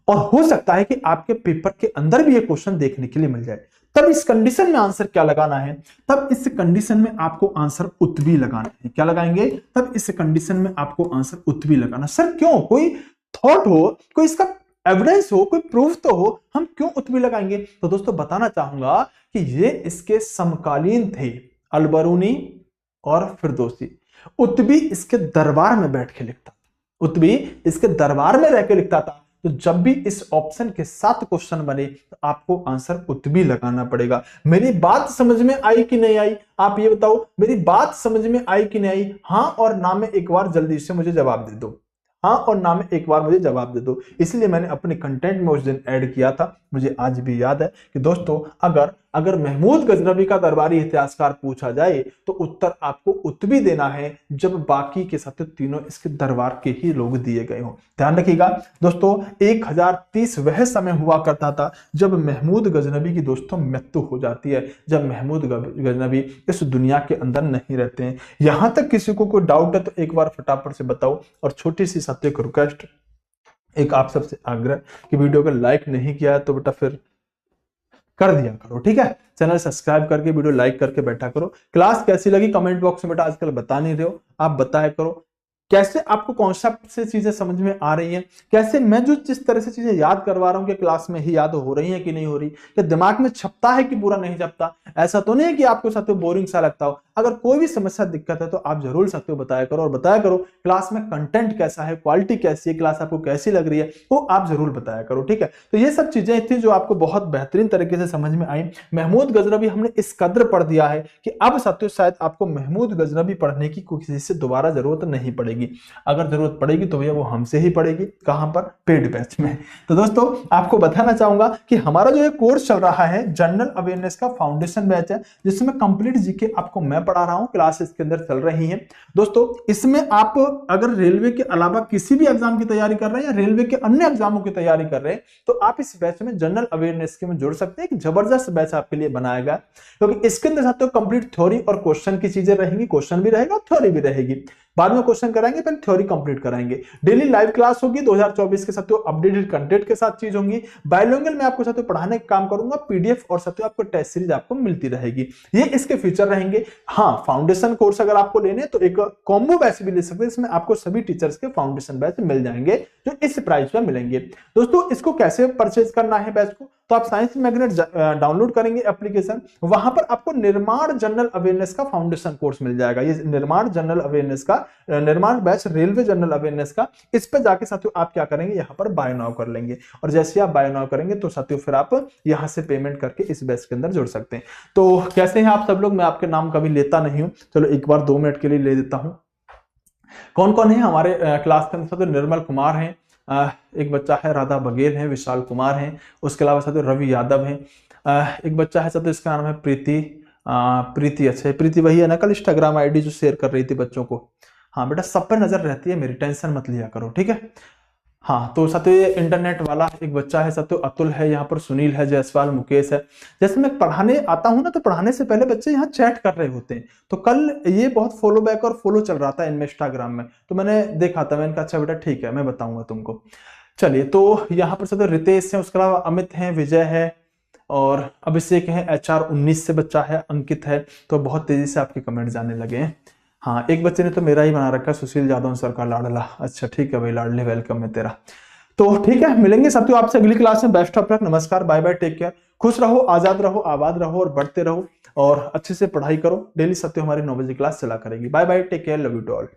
और हो सकता है कि आपके पेपर के अंदर भी ये क्वेश्चन देखने के लिए मिल जाए। तब इस कंडीशन में आंसर क्या लगाना है? तब इस कंडीशन में आपको आंसर उत्बी लगाना है। क्या लगाएंगे? तब इस कंडीशन में आपको आंसर उत्बी लगाना। सर क्यों? कोई थॉट हो, कोई इसका एविडेंस हो, कोई प्रूफ तो हो, हम क्यों उत्बी लगाएंगे? तो दोस्तों बताना चाहूंगा कि ये इसके समकालीन थे, अल्बरूनी और फिरदौसी। उत्बी इसके दरबार में बैठ के लिखता था, उत्बी इसके दरबार में रह के लिखता था। तो जब भी इस ऑप्शन के साथ क्वेश्चन बने तो आपको आंसर उत्बी लगाना पड़ेगा। मेरी बात समझ में आई कि नहीं आई? आप ये बताओ, मेरी बात समझ में आई कि नहीं आई? हाँ और ना में एक बार जल्दी से मुझे जवाब दे दो, हाँ और ना में एक बार मुझे जवाब दे दो। इसलिए मैंने अपने कंटेंट में उस दिन ऐड किया था। मुझे आज भी याद है कि दोस्तों अगर महमूद गजनबी का दरबारी इतिहासकार पूछा जाए तो उत्तर आपको उत्बी देना है, जब बाकी के साथ तीनों इसके दरबार के ही लोग दिए गए हों। ध्यान रखिएगा दोस्तों, 1030 वह समय हुआ करता था जब महमूद गजनबी की दोस्तों मृत्यु हो जाती है, जब महमूद गजनबी इस दुनिया के अंदर नहीं रहते हैं। यहां तक किसी को कोई डाउट है तो एक बार फटाफट से बताओ। और छोटी सी साथियों को रिक्वेस्ट, एक आप सबसे आग्रह कि वीडियो को लाइक नहीं किया है तो बेटा फिर कर दिया करो, ठीक है? चैनल सब्सक्राइब करके वीडियो लाइक करके बैठा करो। क्लास कैसी लगी कमेंट बॉक्स में बेटा आजकल बता नहीं रहे हो, आप बताया करो। कैसे आपको कॉन्सेप्ट से चीजें समझ में आ रही हैं, कैसे मैं जो जिस तरह से चीजें याद करवा रहा हूं कि क्लास में ही याद हो रही है कि नहीं हो रही, क्या दिमाग में छपता है कि पूरा नहीं छपता। ऐसा तो नहीं है कि आपको साथियों बोरिंग सा लगता हो। अगर कोई भी समस्या दिक्कत है तो आप जरूर साथियों बताया करो, और बताया करो क्लास में कंटेंट कैसा है, क्वालिटी कैसी है, क्लास आपको कैसी लग रही है, वो आप जरूर बताया करो, ठीक है? तो ये सब चीजें थी जो आपको बहुत बेहतरीन तरीके से समझ में आई। महमूद गजनबी हमने इस कदर पढ़ दिया है कि अब साथियों शायद आपको महमूद गजनबी पढ़ने की किसी से दोबारा जरूरत नहीं पड़ेगी। अगर जरूरत पड़ेगी तो भैया वो हमसे ही पड़ेगी। कहां पर? पेड बैच में। तो दोस्तों आपको बताना चाहूंगा कि हमारा जो ये कोर्स चल रहा है जनरल अवेयरनेस का फाउंडेशन बैच है, जिसमें कंप्लीट जीके आपको मैं पढ़ा रहा हूं, क्लास इसके अंदर चल रही है। दोस्तों इसमें आप अगर रेलवे के अलावा किसी भी एग्जाम की तैयारी कर रहे हैं या रेलवे के अन्य एग्जामों की तैयारी कर रहे हैं तो आप इस बैच में जनरल अवेयरनेस के में जुड़ सकते हैं। एक जबरदस्त बैच आपके लिए बनाया गया, क्योंकि इसके अंदर साथियों कंप्लीट थ्योरी और क्वेश्चन की चीजें रहेंगी, क्वेश्चन भी रहेगा, थ्योरी भी रहेगी। बाद में क्वेश्चन कराएंगे, पहले थ्योरी कंप्लीट कराएंगे। डेली लाइव क्लास होगी 2024 के साथियों, अपडेटेड कंटेंट के साथ चीज होंगी। बायलैंग्वेज में आपको साथियों पढ़ाने का काम करूंगा, पीडीएफ और साथियों आपको टेस्ट सीरीज आपको मिलती रहेगी। ये इसके फीचर रहेंगे। हाँ, फाउंडेशन कोर्स अगर आपको लेने तो एक कॉम्बो बैच भी ले सकते हैं, इसमें आपको सभी टीचर्स के फाउंडेशन बैच मिल जाएंगे जो इस प्राइस में मिलेंगे। दोस्तों इसको कैसे परचेज करना है बैच को, तो आप साइंस मैग्नेट डाउनलोड करेंगे एप्लीकेशन, वहां पर आपको निर्माण जनरल अवेयरनेस का फाउंडेशन कोर्स मिल जाएगा। ये निर्माण जनरल अवेयरनेस का निर्माण बैच, रेलवे जनरल अवेयरनेस का, इस पे जाके साथियों आप क्या करेंगे, यहाँ पर बाय नाउ कर लेंगे। और जैसे आप बाय नाउ करेंगे तो साथियों फिर आप यहाँ से पेमेंट करके इस बैच के अंदर जुड़ सकते हैं। तो कैसे हैं आप सब लोग? मैं आपके नाम कभी लेता नहीं हूं, चलो एक बार 2 मिनट के लिए ले देता हूं। कौन कौन है हमारे क्लास के अंदर? निर्मल कुमार है, एक बच्चा है राधा बघेल है, विशाल कुमार है, उसके अलावा साथियों रवि यादव है, एक बच्चा है साथियों इसका नाम है प्रीति। प्रीति, अच्छा प्रीति वही है ना कल इंस्टाग्राम आईडी जो शेयर कर रही थी बच्चों को, हाँ बेटा, सब पे नजर रहती है मेरी, टेंशन मत लिया करो, ठीक है। हाँ तो साथियों ये इंटरनेट वाला एक बच्चा है साथियों, अतुल है, यहाँ पर सुनील है, जयसवाल, मुकेश है। जैसे मैं पढ़ाने आता हूँ ना, तो पढ़ाने से पहले बच्चे यहाँ चैट कर रहे होते हैं। तो कल ये बहुत फॉलो बैक और फॉलो चल रहा था इनमें इंस्टाग्राम में, तो मैंने देखा था, मैंने कहा अच्छा बेटा ठीक है, मैं बताऊंगा तुमको। चलिए, तो यहाँ पर साथियों रितेश है, उसके अलावा अमित है, विजय है और अभिषेक है, HR 19 से बच्चा है, अंकित है। तो बहुत तेजी से आपके कमेंट जाने लगे हैं। हाँ, एक बच्चे ने तो मेरा ही बना रखा है, सुशील यादव सर का लाडला। अच्छा ठीक है भाई लाडले, वेलकम है तेरा। तो ठीक है, मिलेंगे साथियों आपसे अगली क्लास में। बेस्ट ऑफ लक, नमस्कार, बाय बाय, टेक केयर। खुश रहो, आजाद रहो, आबाद रहो और बढ़ते रहो और अच्छे से पढ़ाई करो। डेली साथियों हमारी 9 बजे क्लास चला करेगी। Bye bye, take care, love you to all.